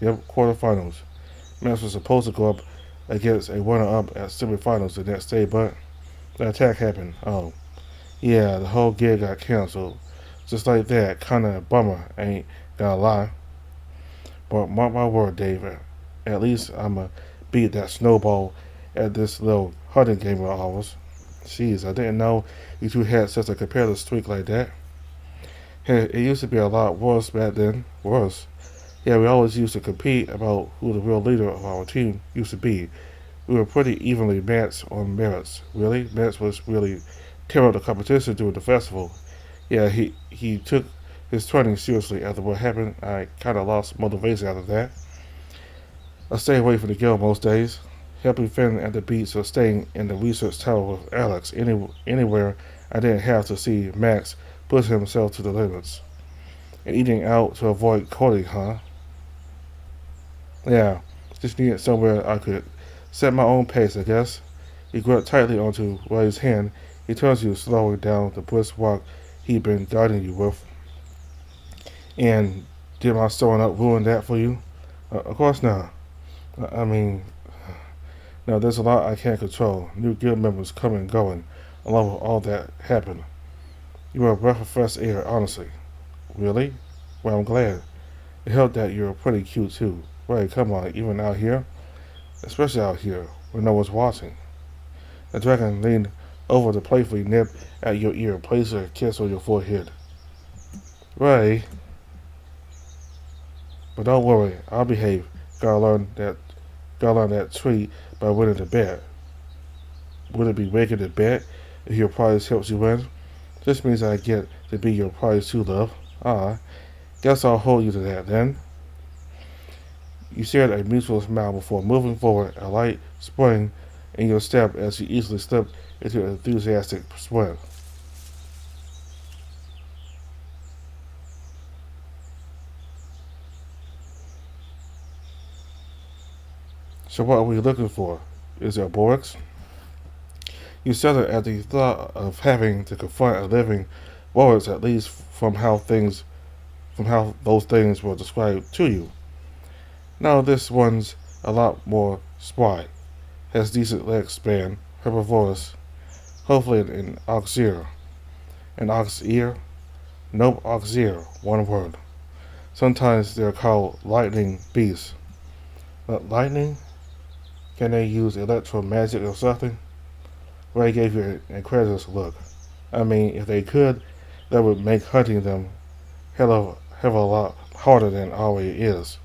Yep, quarterfinals. Max was supposed to go up against a runner-up at semifinals the next day, but the attack happened. Oh, yeah, the whole gig got canceled. Just like that, kinda bummer, ain't gonna lie. But mark my word, David, at least I'ma beat that snowball at this little hunting game of ours. Jeez, I didn't know you two had such a competitive streak like that. Hey, it used to be a lot worse back then. Worse. Yeah, we always used to compete about who the real leader of our team used to be. We were pretty evenly matched on merits. Really? Max was really tearing up the competition during the festival. Yeah, he took his training seriously after what happened. I kind of lost motivation after that. I stay away from the guild most days, helping Finn at the beach or staying in the research tower with Alex. Anywhere I didn't have to see Max push himself to the limits. And eating out to avoid Cody, huh? Yeah, just needed somewhere I could set my own pace, I guess. He gripped tightly onto Ray's hand. He turns you, slowing down the brisk walk he'd been guiding you with. And did my sewing up ruin that for you? Of course not. I mean, now there's a lot I can't control. New guild members coming and going, along with all that happened. You were a breath of fresh air, honestly. Really? Well, I'm glad. It helped that you're pretty cute too. Right, come on, even out here? Especially out here, when no one's watching. The dragon leaned over to playfully nip at your ear, placed a kiss on your forehead. Ray. But don't worry, I'll behave. Gotta learn that treat by winning the bet. Would it be making the bet if your prize helps you win? This means I get to be your prize too, love. Ah, guess I'll hold you to that then. You shared a mutual smile before moving forward, a light spring in your step as you easily slipped into an enthusiastic sprint. So what are we looking for? Is it Borix? You shuddered at the thought of having to confront a living Borix, at least from how those things were described to you. Now this one's a lot more spry, has decent leg span, herbivorous, hopefully an ox ear. An ox ear? Nope, ox ear, one word. Sometimes they're called lightning beasts. Lightning? Can they use electro magic or something? Ray gave you an incredulous look. I mean, if they could, that would make hunting them hell of a lot harder than it already is.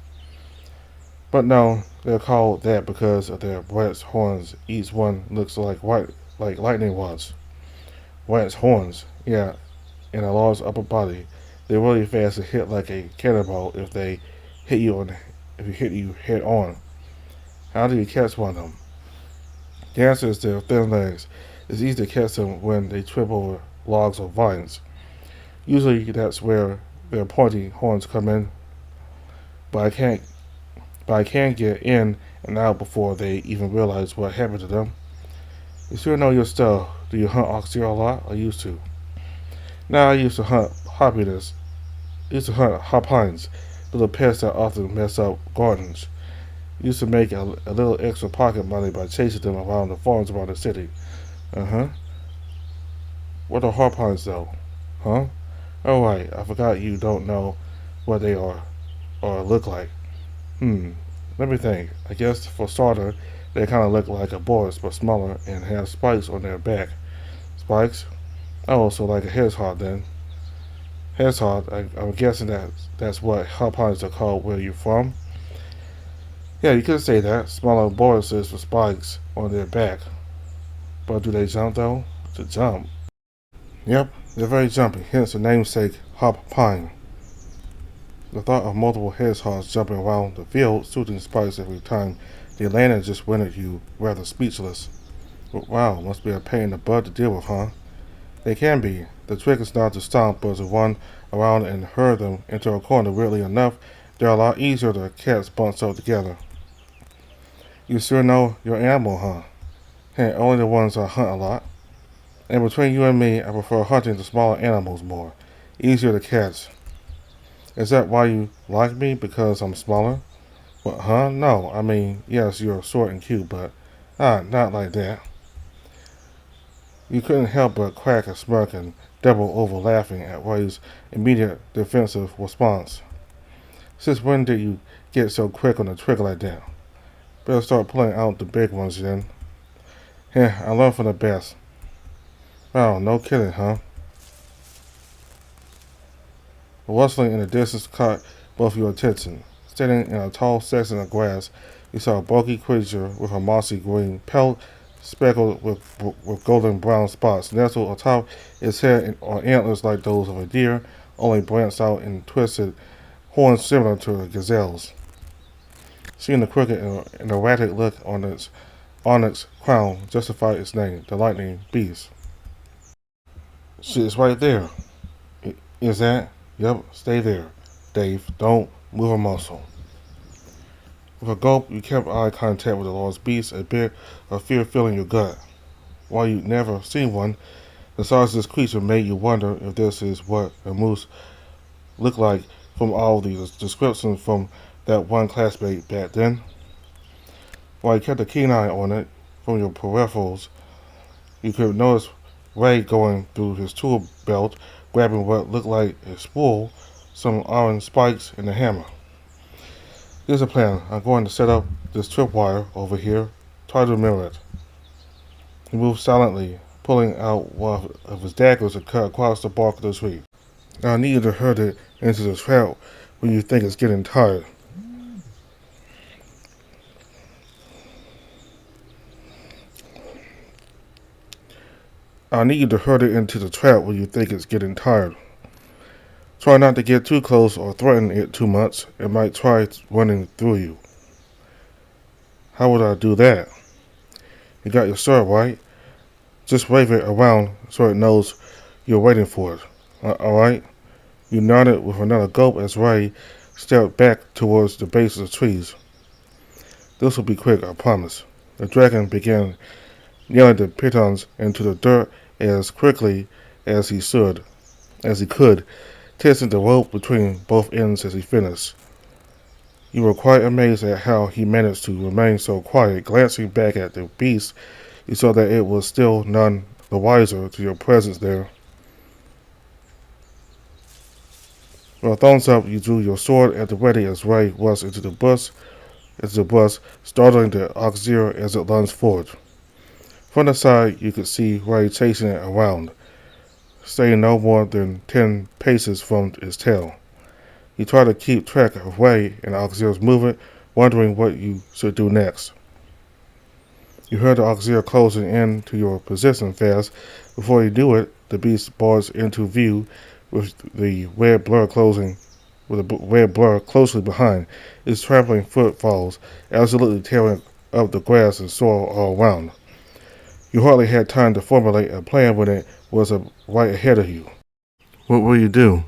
But no, They're called that because of their rat's horns. Each one looks like lightning rods. Rat's horns, yeah, and a large upper body. They're really fast and hit like a cannonball if you hit you head on. How do you catch one of them? The answer is their thin legs. It's easy to catch them when they trip over logs or vines. Usually that's where their pointy horns come in, but I can get in and out before they even realize what happened to them. You sure know your stuff. Do you hunt ox deer a lot? I used to. Now I used to hunt hoppiness. I used to hunt hopines, little pests that often mess up gardens. I used to make a little extra pocket money by chasing them around the farms around the city. Uh huh. What are hopines though? Huh? Oh right, I forgot you don't know what they are or look like. Let me think. I guess for starter, they kind of look like a boris but smaller and have spikes on their back. Spikes? Oh, so like a hedgehog then. Hedgehog, I'm guessing that's what hopines are called where you're from. Yeah, you could say that. Smaller borises with spikes on their back. But do they jump though? To jump? Yep, they're very jumpy, hence the namesake hopine. The thought of multiple hedgehogs jumping around the field, shooting spikes every time they landed just rendered you rather speechless. Wow, must be a pain in the butt to deal with, huh? They can be. The trick is not to stomp, but to run around and herd them into a corner. Weirdly enough, they're a lot easier to catch bunched up together. You sure know your animal, huh? Hey, only the ones I hunt a lot. And between you and me, I prefer hunting the smaller animals more. Easier to catch. Is that why you like me? Because I'm smaller? What, huh? No, I mean, yes, you're short and cute, but not like that. You couldn't help but crack a smirk and double over laughing at Ray's immediate defensive response. Since when did you get so quick on the trigger like that? Better start pulling out the big ones then. Yeah, I learned from the best. Wow, no kidding, huh? The rustling in the distance caught both your attention. Standing in a tall section of grass, you saw a bulky creature with a mossy green pelt speckled with golden brown spots nestled atop its head on antlers like those of a deer, only branched out in twisted horns similar to a gazelle's. Seeing the crooked and erratic look on its onyx crown justified its name, the lightning beast. Shit, it's right there. Is that? Yep, stay there. Dave, don't move a muscle. With a gulp, you kept eye contact with the large beast, a bit of fear filling your gut. While you'd never seen one, the size of this creature made you wonder if this is what a moose looked like from all the descriptions from that one classmate back then. While you kept a keen eye on it from your peripherals, you could notice Ray going through his tool belt, grabbing what looked like a spool, some iron spikes, and a hammer. Here's a plan. I'm going to set up this tripwire over here. Try to remember it. He moved silently, pulling out one of his daggers to cut across the bark of the tree. I need you to herd it into the trap when you think it's getting tired. I need you to herd it into the trap when you think it's getting tired. Try not to get too close or threaten it too much. It might try running through you. How would I do that? You got your sword, right? Just wave it around so it knows you're waiting for it. Alright? You nodded with another gulp as Ray stepped back towards the base of the trees. This will be quick, I promise. The dragon began nailing the pitons into the dirt as quickly as he could, testing the rope between both ends as he finished. You were quite amazed at how he managed to remain so quiet. Glancing back at the beast, you saw that it was still none the wiser to your presence there. With a thumbs up, you drew your sword at the ready as Ray rushed into the bush, startling the ox deer as it lunged forward. From the side, you could see Ray chasing it around, staying no more than 10 paces from its tail. He tried to keep track of Ray and the ox deer's movement, wondering what you should do next. You heard the auxiliary closing in to your position fast. Before you do it, the beast bars into view with the red blur closely behind. Its trampling foot follows, absolutely tearing up the grass and soil all around. You hardly had time to formulate a plan when it was right ahead of you. What will you do?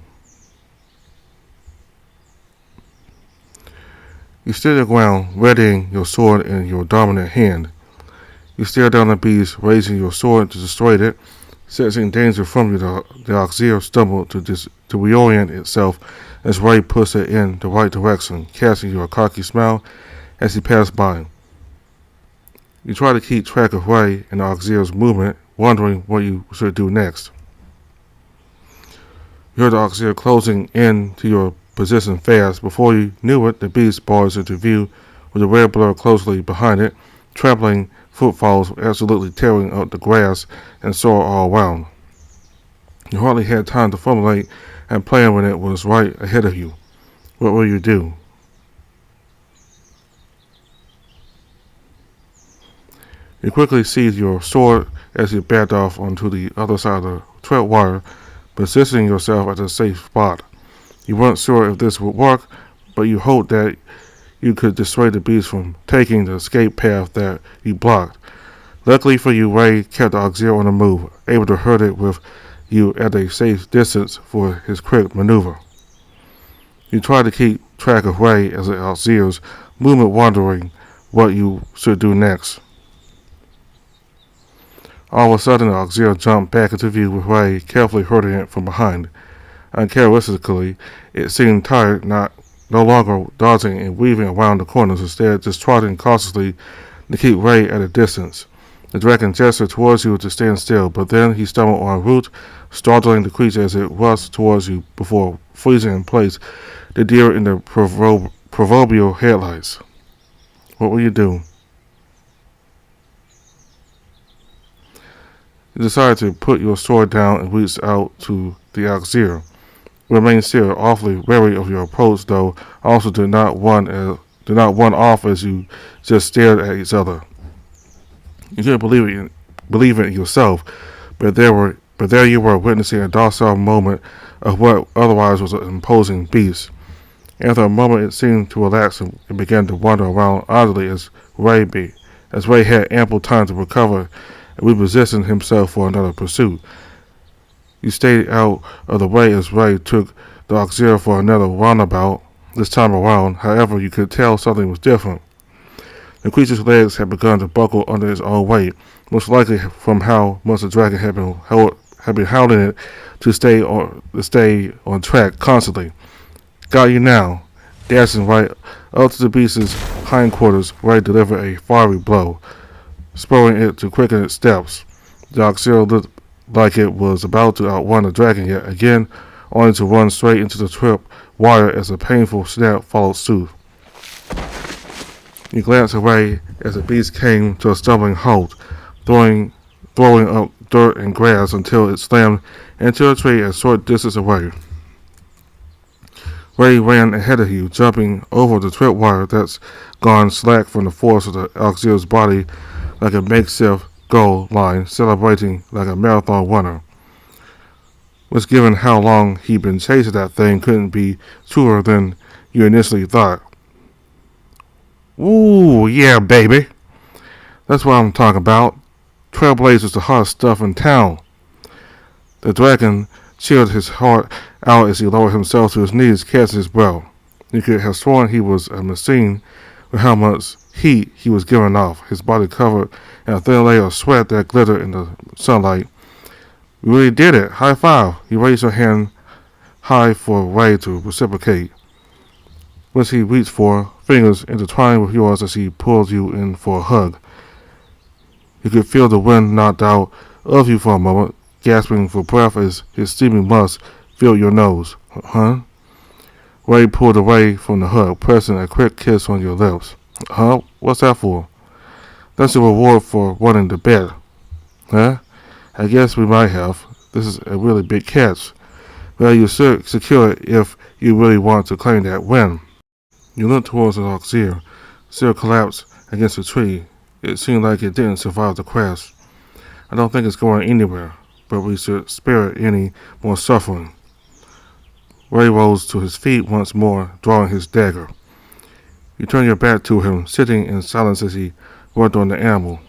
You stood your ground, readying your sword in your dominant hand. You stare down the beast, raising your sword to destroy it. Sensing danger from you, the auxiliary stumbled to reorient itself as Ray pushed it in the right direction, casting you a cocky smile as he passed by. You try to keep track of Ray and the auxiliary's movement, wondering what you should do next. You heard the auxiliary closing in to your position fast. Before you knew it, the beast bars into view with the red blur closely behind it, trampling footfalls absolutely tearing up the grass and soil all around. You hardly had time to formulate and plan when it was right ahead of you. What will you do? You quickly seized your sword as you backed off onto the other side of the trap wire, positioning yourself at a safe spot. You weren't sure if this would work, but you hoped that you could dissuade the beast from taking the escape path that you blocked. Luckily for you, Ray kept the auxiliary on the move, able to hurt it with you at a safe distance for his quick maneuver. You tried to keep track of Ray as the auxiliary's movement, wondering what you should do next. All of a sudden, the auxiliary jumped back into view with Ray carefully hurting it from behind. Uncharacteristically, it seemed tired, no longer dodging and weaving around the corners, instead just trotting cautiously to keep Ray at a distance. The dragon gestured towards you to stand still, but then he stumbled en route, startling the creature as it rushed towards you before freezing in place, the deer in the proverbial headlights. What will you do? You decided to put your sword down and reach out to the auxiliary. Remain still, awfully wary of your approach, though also did not run off as you just stared at each other. You couldn't believe it yourself, but there you were, witnessing a docile moment of what otherwise was an imposing beast. After a moment, it seemed to relax and began to wander around oddly as Ray had ample time to recover and reposition himself for another pursuit. You stayed out of the way as Ray took the auxiliary for another roundabout. This time around, however, you could tell something was different. The creature's legs had begun to buckle under its own weight, most likely from how much the dragon had been hounding it to stay on track constantly. Got you now. Dashing right up to the beast's hindquarters, Ray delivered a fiery blow, spurring it to quicken its steps. The auxiliary looked like it was about to outrun the dragon yet again, only to run straight into the trip wire as a painful snap followed suit. You glanced away as the beast came to a stumbling halt, throwing up dirt and grass until it slammed into a tree a short distance away. Ray ran ahead of you, jumping over the trip wire that's gone slack from the force of the auxiliary's body like a makeshift goal line, celebrating like a marathon runner. Which, given how long he'd been chasing that thing, couldn't be truer than you initially thought. Ooh, yeah, baby. That's what I'm talking about. Trailblazers, the hottest stuff in town. The dragon chilled his heart out as he lowered himself to his knees, catching his breath. You could have sworn he was a machine with how much heat he was giving off, his body covered in a thin layer of sweat that glittered in the sunlight. You really did it. High five. You raised your hand high for Ray to reciprocate, which he reached for, fingers intertwined with yours as he pulled you in for a hug. You could feel the wind knocked out of you for a moment, gasping for breath as his steaming musk filled your nose. Huh? Ray pulled away from the hug, pressing a quick kiss on your lips. Huh? What's that for? That's your reward for running the bet. Huh? I guess we might have. This is a really big catch. Well, you should secure it if you really want to claim that win. You looked towards the auxiliary, Seal collapsed against a tree. It seemed like it didn't survive the crash. I don't think it's going anywhere, but we should spare it any more suffering. Ray rose to his feet once more, drawing his dagger. You turned your back to him, sitting in silence as he worked on the animal.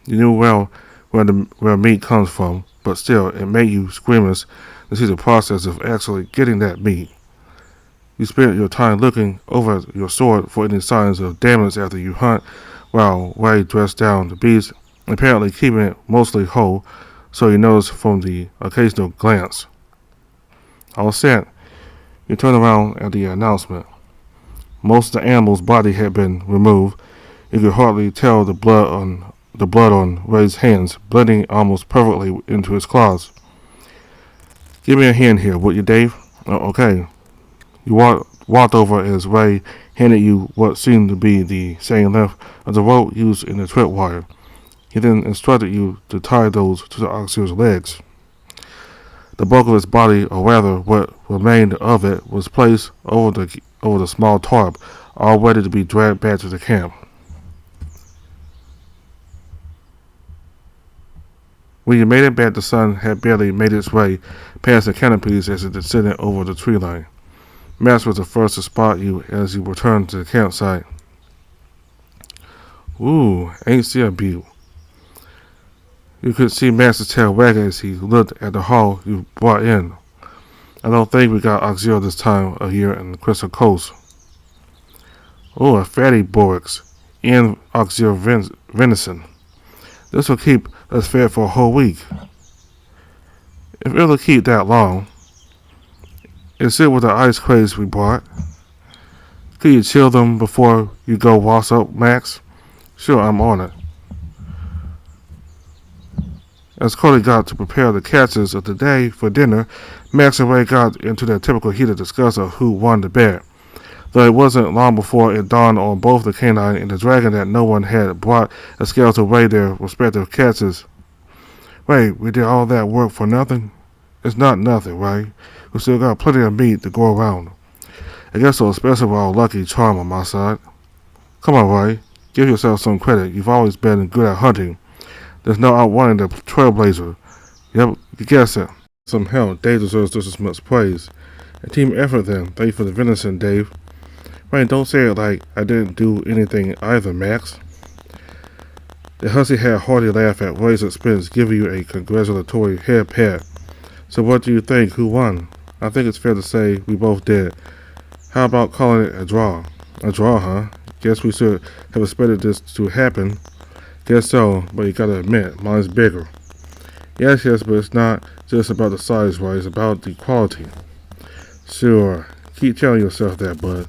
You knew well where meat comes from, but still, it made you squeamish to see the process of actually getting that meat. You spent your time looking over your sword for any signs of damage after you hunt, while Ray dressed down the beast, apparently keeping it mostly whole, so you noticed from the occasional glance. All set. You turned around at the announcement. Most of the animal's body had been removed. You could hardly tell the blood on Ray's hands, blending almost perfectly into his claws. Give me a hand here, would you, Dave? Okay. You walked over as Ray handed you what seemed to be the same length of the rope used in the tripwire. He then instructed you to tie those to the Oxyr's legs. The bulk of its body, or rather what remained of it, was placed over the small tarp, all ready to be dragged back to the camp. When you made it back, the sun had barely made its way past the canopies as it descended over the tree line. Max was the first to spot you as you returned to the campsite. Ooh, ain't she a beaut? You could see Max's tail wagging as he looked at the haul you brought in. I don't think we got Oxyr this time of year in the Crystal Coast. Oh, a fatty Borix and Oxyr venison. This will keep us fed for a whole week. If it'll keep that long. Is it with the ice crates we bought? Could you chill them before you go wash up, Max? Sure, I'm on it. As Cody got to prepare the catches of the day for dinner, Max and Ray got into their typical heated discussion of who won the bet. Though it wasn't long before it dawned on both the canine and the dragon that no one had brought a scale to weigh their respective catches. Ray, we did all that work for nothing? It's not nothing, Ray. We still got plenty of meat to go around. I guess so, especially with our lucky charm on my side. Come on, Ray. Give yourself some credit. You've always been good at hunting. There's no outrunning the trailblazer. Yep, you guessed it. Some help. Dave deserves just as much praise. A team effort then. Thank you for the venison, Dave. Ray, don't say it like I didn't do anything either, Max. The hussy had a hearty laugh at Ray's expense, giving you a congratulatory head pat. So what do you think? Who won? I think it's fair to say we both did. How about calling it a draw? A draw, huh? Guess we should have expected this to happen. Guess so, but you gotta admit, mine's bigger. Yes, but it's not just about the size, right? It's about the quality. Sure, keep telling yourself that, bud.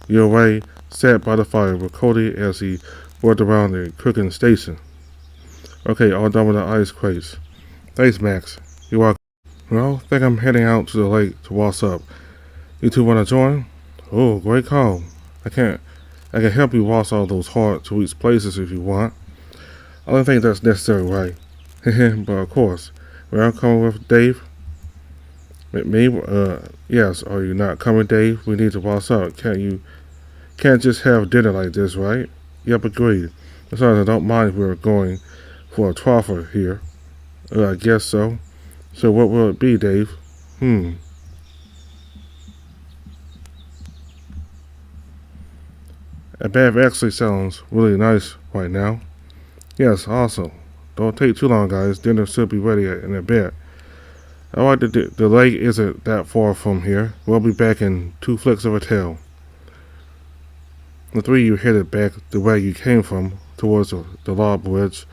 Your Ray sat by the fire with Cody as he worked around the cooking station. Okay, all done with the ice crates. Thanks, Max. You are. Well, I think I'm heading out to the lake to wash up. You two want to join? Oh, great call. I can help you wash all those hard-to-reach places if you want. I don't think that's necessary, right? But of course. Where I'm coming with Dave? With me? Yes. Are you not coming, Dave? We need to wash up. Can't just have dinner like this, right? Yep, agreed. Besides, I don't mind if we're going for a trifle here. I guess so. So what will it be, Dave? A bath actually sounds really nice right now. Yes, awesome. Don't take too long, guys. Dinner should be ready in a bit. Alright, the lake isn't that far from here. We'll be back in 2 flicks of a tail. The three of you headed back the way you came from, towards the log bridge,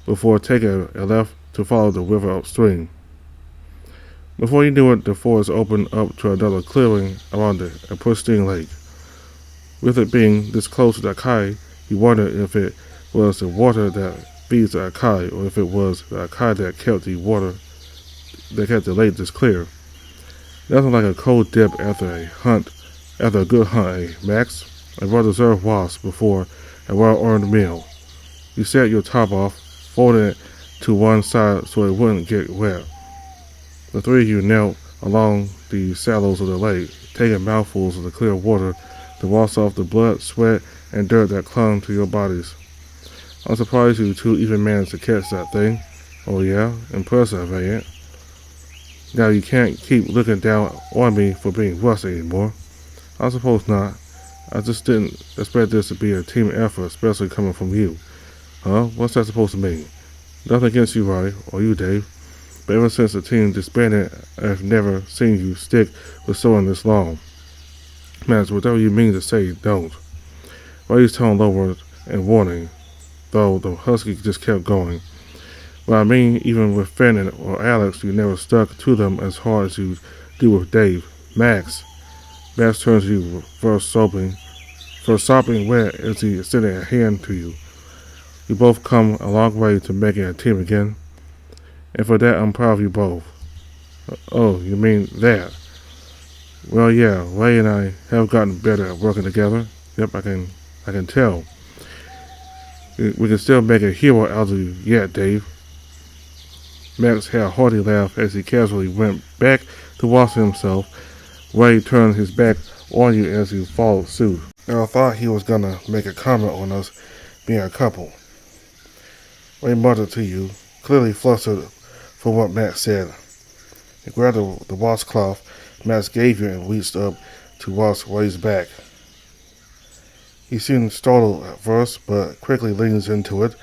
before taking a left to follow the river upstream. Before you knew it, the forest opened up to another clearing around a pristine lake. With it being this close to the Akai, you wondered if it was the water that feeds the Akai, or if it was the Akai that kept the water, that kept the lake this clear. Nothing like a cold dip after a good hunt, eh, Max? A well-deserved wash before a well-earned meal. You set your top off, folded it to one side so it wouldn't get wet. The three of you knelt along the shallows of the lake, taking mouthfuls of the clear water to wash off the blood, sweat, and dirt that clung to your bodies. I'm surprised you two even managed to catch that thing. Oh yeah? Impressive, ain't it? Now you can't keep looking down on me for being rusty anymore. I suppose not. I just didn't expect this to be a team effort, especially coming from you. Huh? What's that supposed to mean? Nothing against you, Roddy, or you, Dave. But ever since the team disbanded, I've never seen you stick with someone this long. Max, whatever you mean to say, don't. Roddy's tone lowered and warning, though the husky just kept going. Well, I mean, even with Fenton or Alex, you never stuck to them as hard as you do with Dave. Max. Max turns to you, first sobbing wet as he extended a hand to you. You both come a long way to making a team again, and for that I'm proud of you both. Oh, you mean that? Well, yeah, Ray and I have gotten better at working together. Yep, I can tell. We can still make a hero out of you yet, Dave. Max had a hearty laugh as he casually went back to washing himself. Ray turned his back on you as you followed suit. I thought he was gonna make a comment on us being a couple. Ray muttered to you, clearly flustered for what Max said. He grabbed the washcloth Max gave you and reached up to wash Ray's back. He seemed startled at first, but quickly leans into it,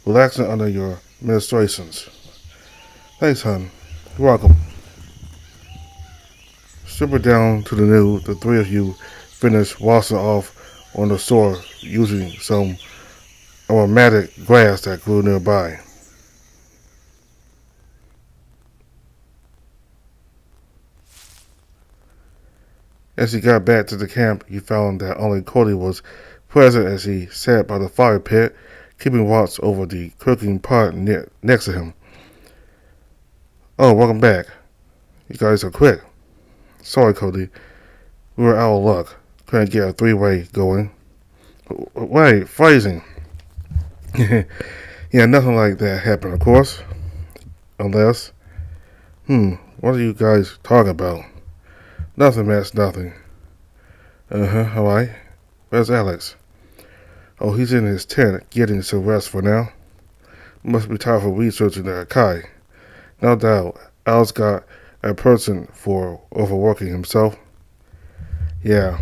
relaxing under your ministrations. Thanks, hon. You're welcome. Stripping down to the nude, the three of you finished washing off on the shore using some aromatic grass that grew nearby. As you got back to the camp, you found that only Cody was present as he sat by the fire pit, keeping watch over the cooking pot next to him. Oh, welcome back. You guys are quick. Sorry, Cody. We were out of luck. Couldn't get a three-way going. Wait, phrasing. Yeah, nothing like that happened, of course. Unless... what are you guys talking about? Nothing, Max, nothing. Alright. Where's Alex? Oh, he's in his tent, getting some rest for now. Must be tired from researching the Akai. No doubt, Alex got a person for overworking himself. Yeah.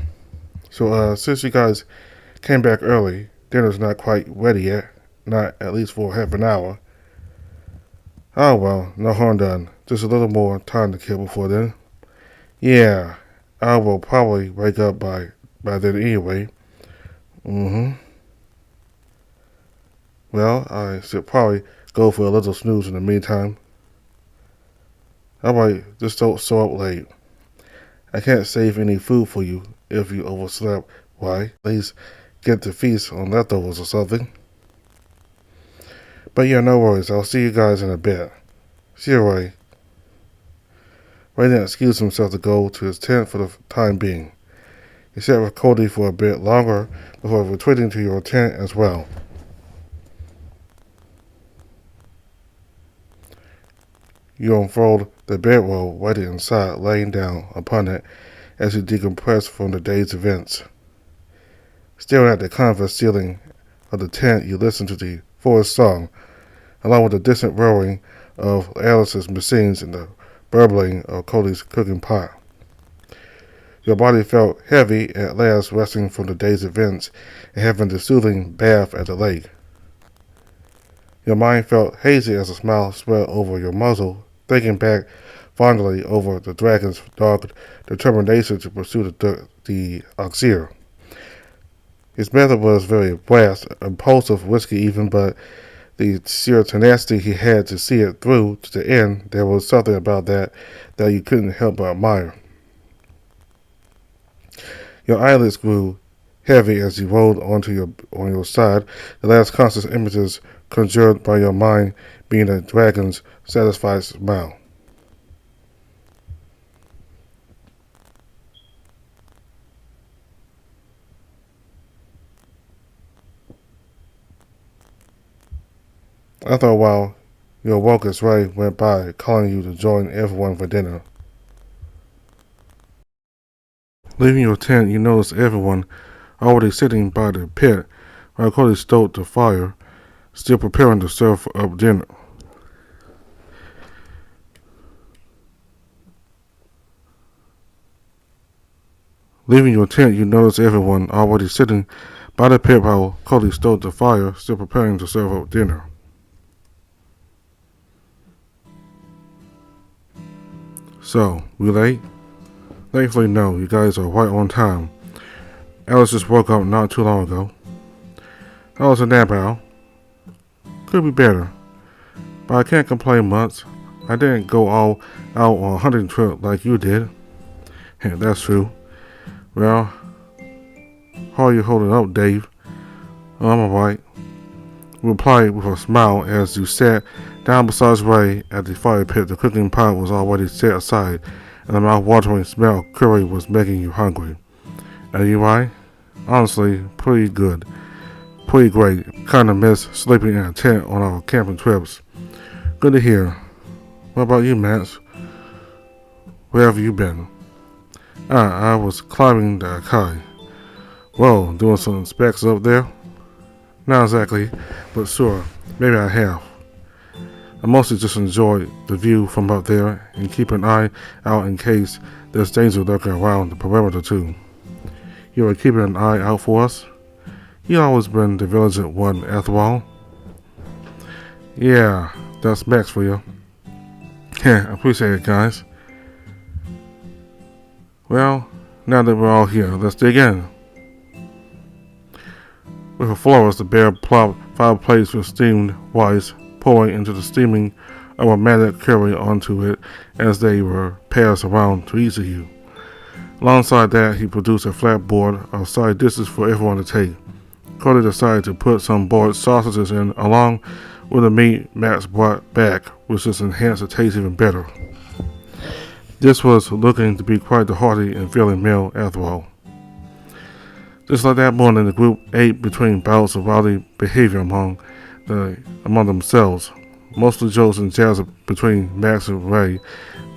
So, since you guys came back early, dinner's not quite ready yet. Not at least for half an hour. Oh, well, no harm done. Just a little more time to kill before then. Yeah, I will probably wake up by then anyway. Well, I should probably go for a little snooze in the meantime. Alright, just don't show up late. I can't save any food for you if you overslept. Why? At least get to feast on leftovers or something. But yeah, no worries. I'll see you guys in a bit. See you, Ray. Ray then excused himself to go to his tent for the time being. He sat with Cody for a bit longer before retreating to your tent as well. You unfold the bedroll waiting inside, laying down upon it as you decompress from the day's events. Staring at the canvas ceiling of the tent, you listen to the forest song, along with the distant roaring of Alice's machines and the burbling of Cody's cooking pot. Your body felt heavy at last, resting from the day's events and having the soothing bath at the lake. Your mind felt hazy as a smile spread over your muzzle, thinking back fondly over the dragon's dogged determination to pursue the Oxir. His method was very brash, impulsive, risky even, but the sheer tenacity he had to see it through to the end, there was something about that you couldn't help but admire. Your eyelids grew heavy as you rolled on your side, the last conscious images conjured by your mind being a dragon's satisfied smile. After a while, your woke as Ray went by, calling you to join everyone for dinner. Leaving your tent, you noticed everyone already sitting by the pit while Cody stoked the fire, still preparing to serve up dinner. Leaving your tent, you notice everyone already sitting by the pit while Cody stoked the fire, still preparing to serve up dinner. So, we late? Thankfully, no. You guys are right on time. Alice just woke up not too long ago. How was a nap, Al? Could be better, but I can't complain much. I didn't go all out on a hunting trip like you did. Yeah, that's true. Well, how are you holding up, Dave? Oh, I'm alright. You replied with a smile as you sat down beside Ray at the fire pit. The cooking pot was already set aside, and the mouth-watering smell of curry was making you hungry. Are you right? Honestly, pretty good. Pretty great. Kinda miss sleeping in a tent on our camping trips. Good to hear. What about you, Max? Where have you been? I was climbing the Akai. Whoa, doing some specs up there? Not exactly, but sure, maybe I have. I mostly just enjoy the view from up there and keep an eye out in case there's danger lurking around the perimeter too. You are keeping an eye out for us? You always been the vigilant one after all. Yeah, that's Max for you. Yeah, I appreciate it, guys. Well, now that we're all here, let's dig in. With a flourish, the bear plopped 5 plates with steamed rice, pouring into the steaming aromatic curry onto it as they were passed around to each of you. Alongside that, he produced a flat board of side dishes for everyone to take. Cody decided to put some boiled sausages in along with the meat Max brought back, which just enhanced the taste even better. This was looking to be quite the hearty and filling meal after all. Just like that morning, the group ate between bouts of rowdy behavior among themselves, mostly jokes and jabs between Max and Ray.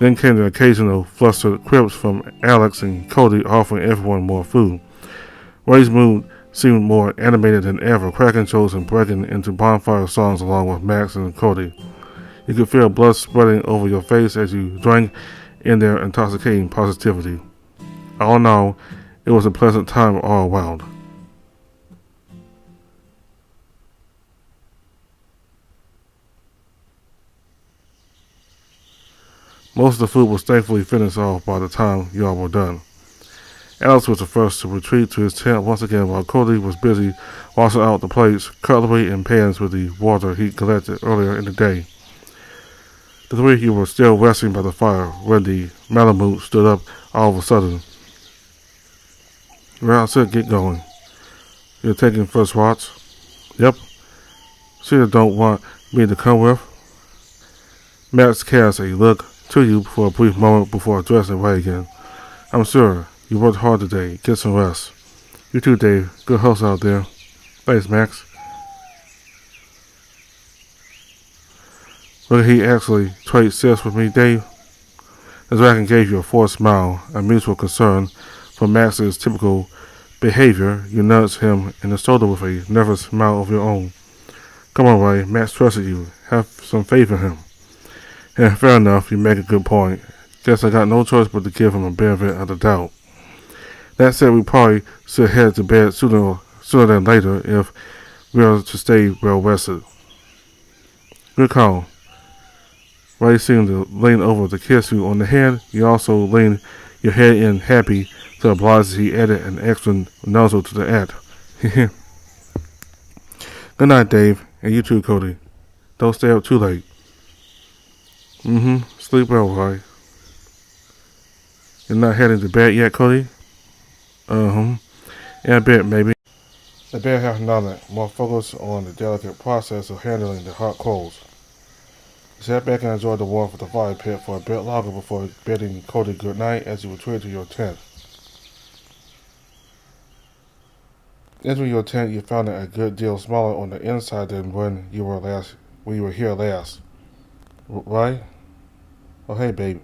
Then came the occasional flustered quips from Alex and Cody offering everyone more food. Ray's mood seemed more animated than ever, cracking jokes and breaking into bonfire songs along with Max and Cody. You could feel blood spreading over your face as you drank in their intoxicating positivity. All in all, it was a pleasant time all around. Most of the food was thankfully finished off by the time you all were done. Alex was the first to retreat to his tent once again while Cody was busy washing out the plates, cutlery, and pans with the water he collected earlier in the day. The 3 of you were still resting by the fire when the Malamute stood up all of a sudden. Well, I said get going. You're taking first watch? Yep. Sure don't want me to come with? Max cast a look to you for a brief moment before addressing Ray again. I'm sure you worked hard today. Get some rest. You too, Dave. Good hustle out there. Thanks, Max. Will he actually trade sets with me, Dave? The dragon gave you a forced smile, a mutual concern for Max's typical behavior. You nudged him in the shoulder with a nervous smile of your own. Come on, Ray. Max trusted you. Have some faith in him. Yeah, fair enough. You make a good point. Guess I got no choice but to give him a benefit of the doubt. That said, we probably should head to bed sooner than later if we are to stay well rested. Good call. Ray seemed to lean over to kiss you on the head. You also leaned your head in happy to oblige as he added an extra nuzzle to the act. Good night, Dave. And you too, Cody. Don't stay up too late. Sleep well, Ray. You're not heading to bed yet, Cody? In a bit, maybe. The bear half nodded, more focused on the delicate process of handling the hot coals. He sat back and enjoyed the warmth of the fire pit for a bit longer before bidding Cody good night as you retreated to your tent. Entering your tent, you found it a good deal smaller on the inside than when you were here last. Right? Oh, hey, babe.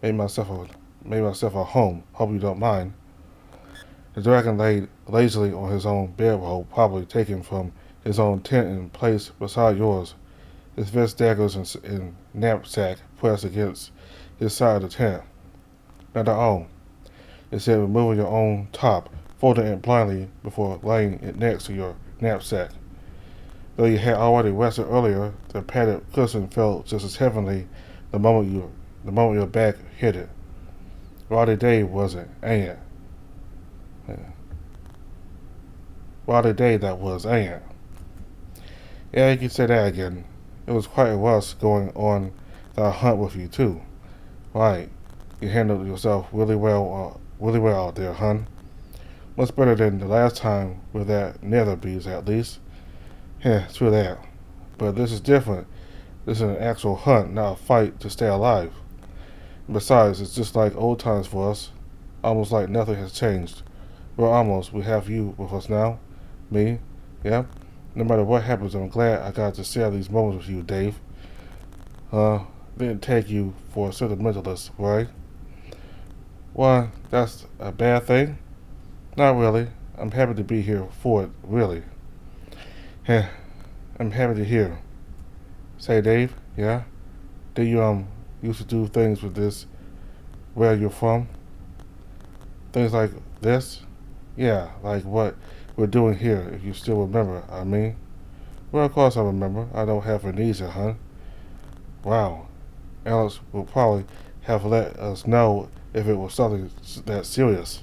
Made myself a home. Hope you don't mind. The dragon laid lazily on his own bedroll, probably taken from his own tent and placed beside yours, his vest daggers and knapsack pressed against his side of the tent. Not at all. Instead, removing your own top, folding it blindly before laying it next to your knapsack. Though you had already rested earlier, the padded cushion felt just as heavenly the moment your back hit it. Rowdy day was it, ain't it? Yeah. Rowdy day that was, ain't it? Yeah, you can say that again. It was quite a rush going on that hunt with you too. Right. You handled yourself really well out there, hun. Much better than the last time with that nether beast, at least. Yeah, true that. But this is different. This is an actual hunt, not a fight to stay alive. Besides, it's just like old times for us. Almost like nothing has changed. Well, almost. We have you with us now. Me. Yeah. No matter what happens, I'm glad I got to share these moments with you, Dave. Didn't take you for a sentimentalist, right? Why, that's a bad thing? Not really. I'm happy to be here for it, really. Yeah, I'm happy to hear. Say, Dave, yeah? Do you, used to do things with this where you're from? Things like this? Yeah, like what we're doing here, if you still remember, I mean. Well, of course I remember. I don't have amnesia, huh? Wow. Alex will probably have let us know if it was something that serious.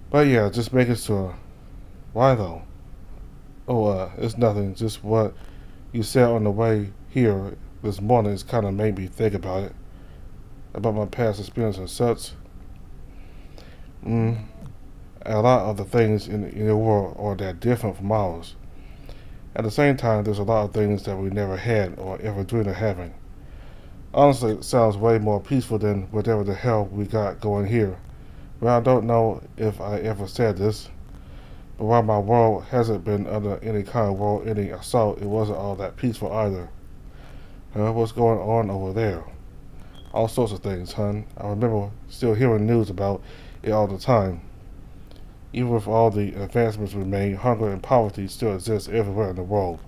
But yeah, just making sure. Why though? Oh, it's nothing. Just what you said on the way here this morning has kind of made me think about it. About my past experience and such. A lot of the things in your world are that different from ours. At the same time, there's a lot of things that we never had or ever dreamed of having. Honestly, it sounds way more peaceful than whatever the hell we got going here. Well, I don't know if I ever said this, but while my world hasn't been under any kind of world-ending assault, it wasn't all that peaceful either. What's going on over there? All sorts of things, hun. I remember still hearing news about it all the time. Even with all the advancements we made, hunger and poverty still exist everywhere in the world.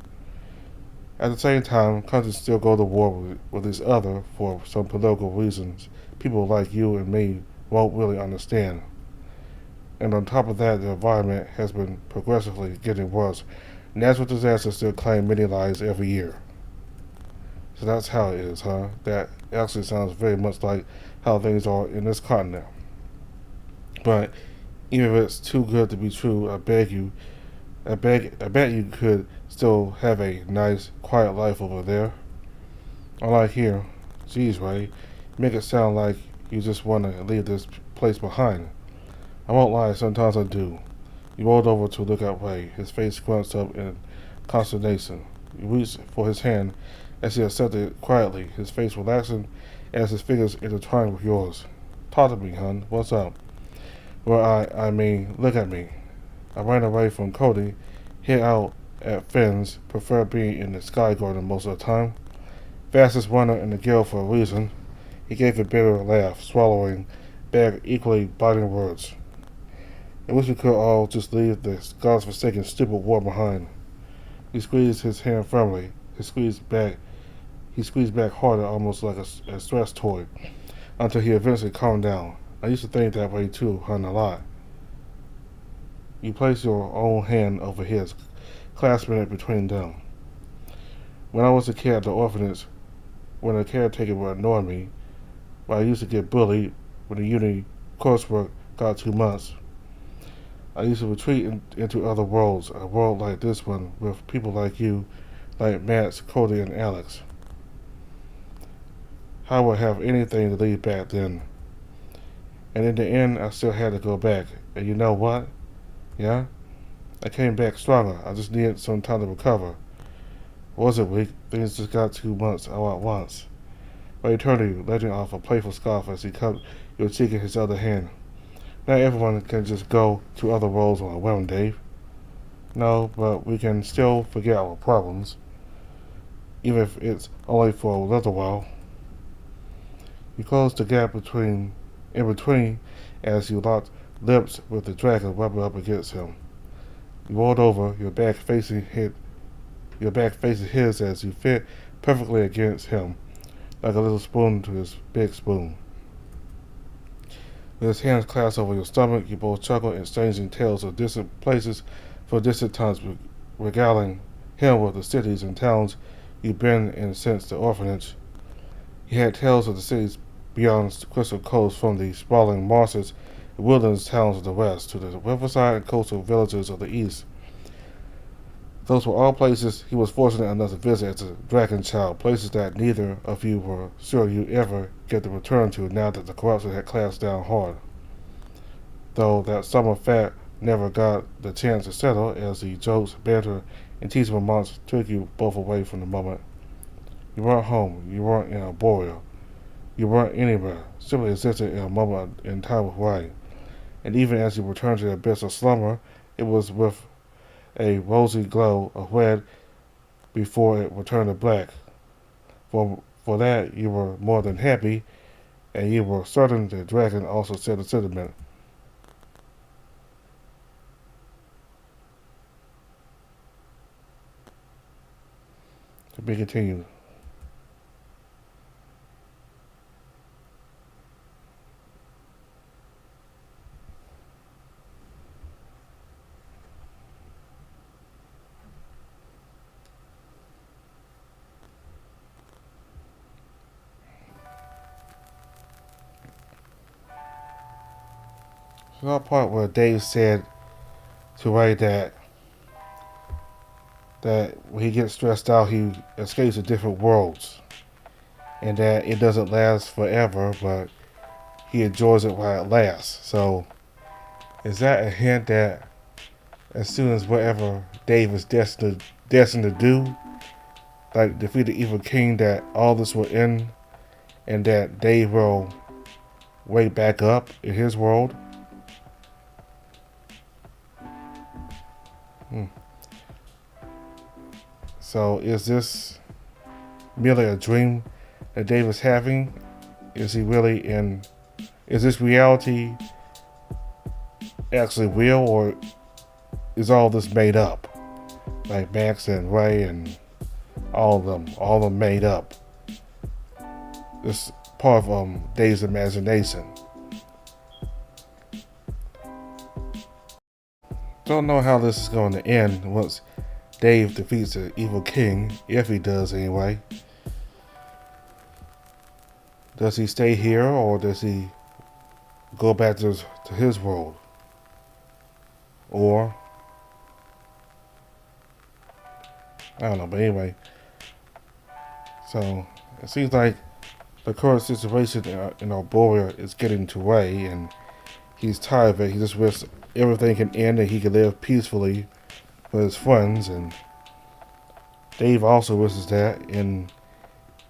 At the same time, countries still go to war with each other for some political reasons people like you and me won't really understand. And on top of that, the environment has been progressively getting worse. Natural disasters still claim many lives every year. So that's how it is, huh? That actually sounds very much like how things are in this continent. But even if it's too good to be true, I bet you could still have a nice, quiet life over there. Unlike here. Geez, Ray, you make it sound like you just want to leave this place behind. I won't lie, sometimes I do. He rolled over to look at Ray, his face scrunched up in consternation. He reached for his hand as he accepted it quietly, his face relaxing as his fingers intertwined with yours. Talk to me, hun. What's up? Well, I mean, look at me. I ran away from Cody, hid out at Finn's, prefer being in the Sky Garden most of the time. Fastest runner in the guild for a reason. He gave a bitter laugh, swallowing back equally biting words. I wish we could all just leave this godforsaken stupid war behind. He squeezed his hand firmly. He squeezed back harder, almost like a stress toy, until he eventually calmed down. I used to think that way too, hun, a lot. You placed your own hand over his, clasping it between them. When I was a kid at the orphanage, when a caretaker would annoy me, when I used to get bullied when the uni coursework got too much, I used to retreat into other worlds, a world like this one, with people like you, like Matt, Cody, and Alex. I would have anything to leave back then. And in the end, I still had to go back. And you know what? Yeah? I came back stronger. I just needed some time to recover. Wasn't weak. Things just got too much all at once. Ray turned to you, letting off a playful scoff as he cupped your cheek in his other hand. Not everyone can just go to other worlds on a whim, Dave. No, but we can still forget our problems. Even if it's only for a little while. You closed the gap in between as you locked lips with the dragon rubbing up against him. You rolled over, your back facing his as you fit perfectly against him, like a little spoon to his big spoon. With his hands clasped over your stomach, you both chuckled, exchanging tales of distant places for distant times, regaling him with the cities and towns you'd been in since the orphanage. He had tales of the cities beyond Crystal Coast, from the sprawling marshes and woodlands towns of the west to the riverside and coastal villages of the east. Those were all places he was fortunate enough to visit as a dragon child, places that neither of you were sure you'd ever get to return to now that the corruption had clamped down hard. Though that summer fat never got the chance to settle, as the jokes, banter, and teasing remarks took you both away from the moment. You weren't home, you weren't in Arborea, you weren't anywhere, simply existed in a moment in time with Ryan. And even as you returned to the abyss of slumber, it was with a rosy glow of red before it returned to black. For that you were more than happy, and you were certain the dragon also shared the sentiment. To be continued. So that part where Dave said to Ray that when he gets stressed out, he escapes to different worlds, and that it doesn't last forever, but he enjoys it while it lasts. So, is that a hint that as soon as whatever Dave is destined to do, like defeat the evil king, that all this will end, and that Dave will wake back up in his world? So is this merely a dream that Dave is having? Is he really in? Is this reality actually real, or is all this made up? Like Max and Ray and all of them made up. This part of Dave's imagination. Don't know how this is going to end once Dave defeats the evil king, if he does anyway. Does he stay here, or does he go back to his world? Or, I don't know, but anyway. So, it seems like the current situation in Arborea is getting to Ray, and he's tired of it. He just wishes everything can end and he can live peacefully with his friends, and Dave also wishes that, and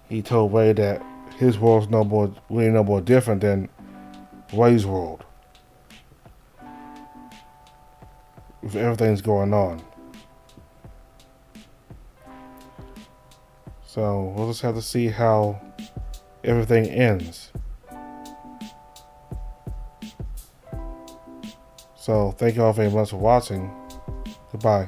he told Ray that his world's really no more different than Ray's world, with everything's going on. So we'll just have to see how everything ends. So thank you all very much for watching. Goodbye.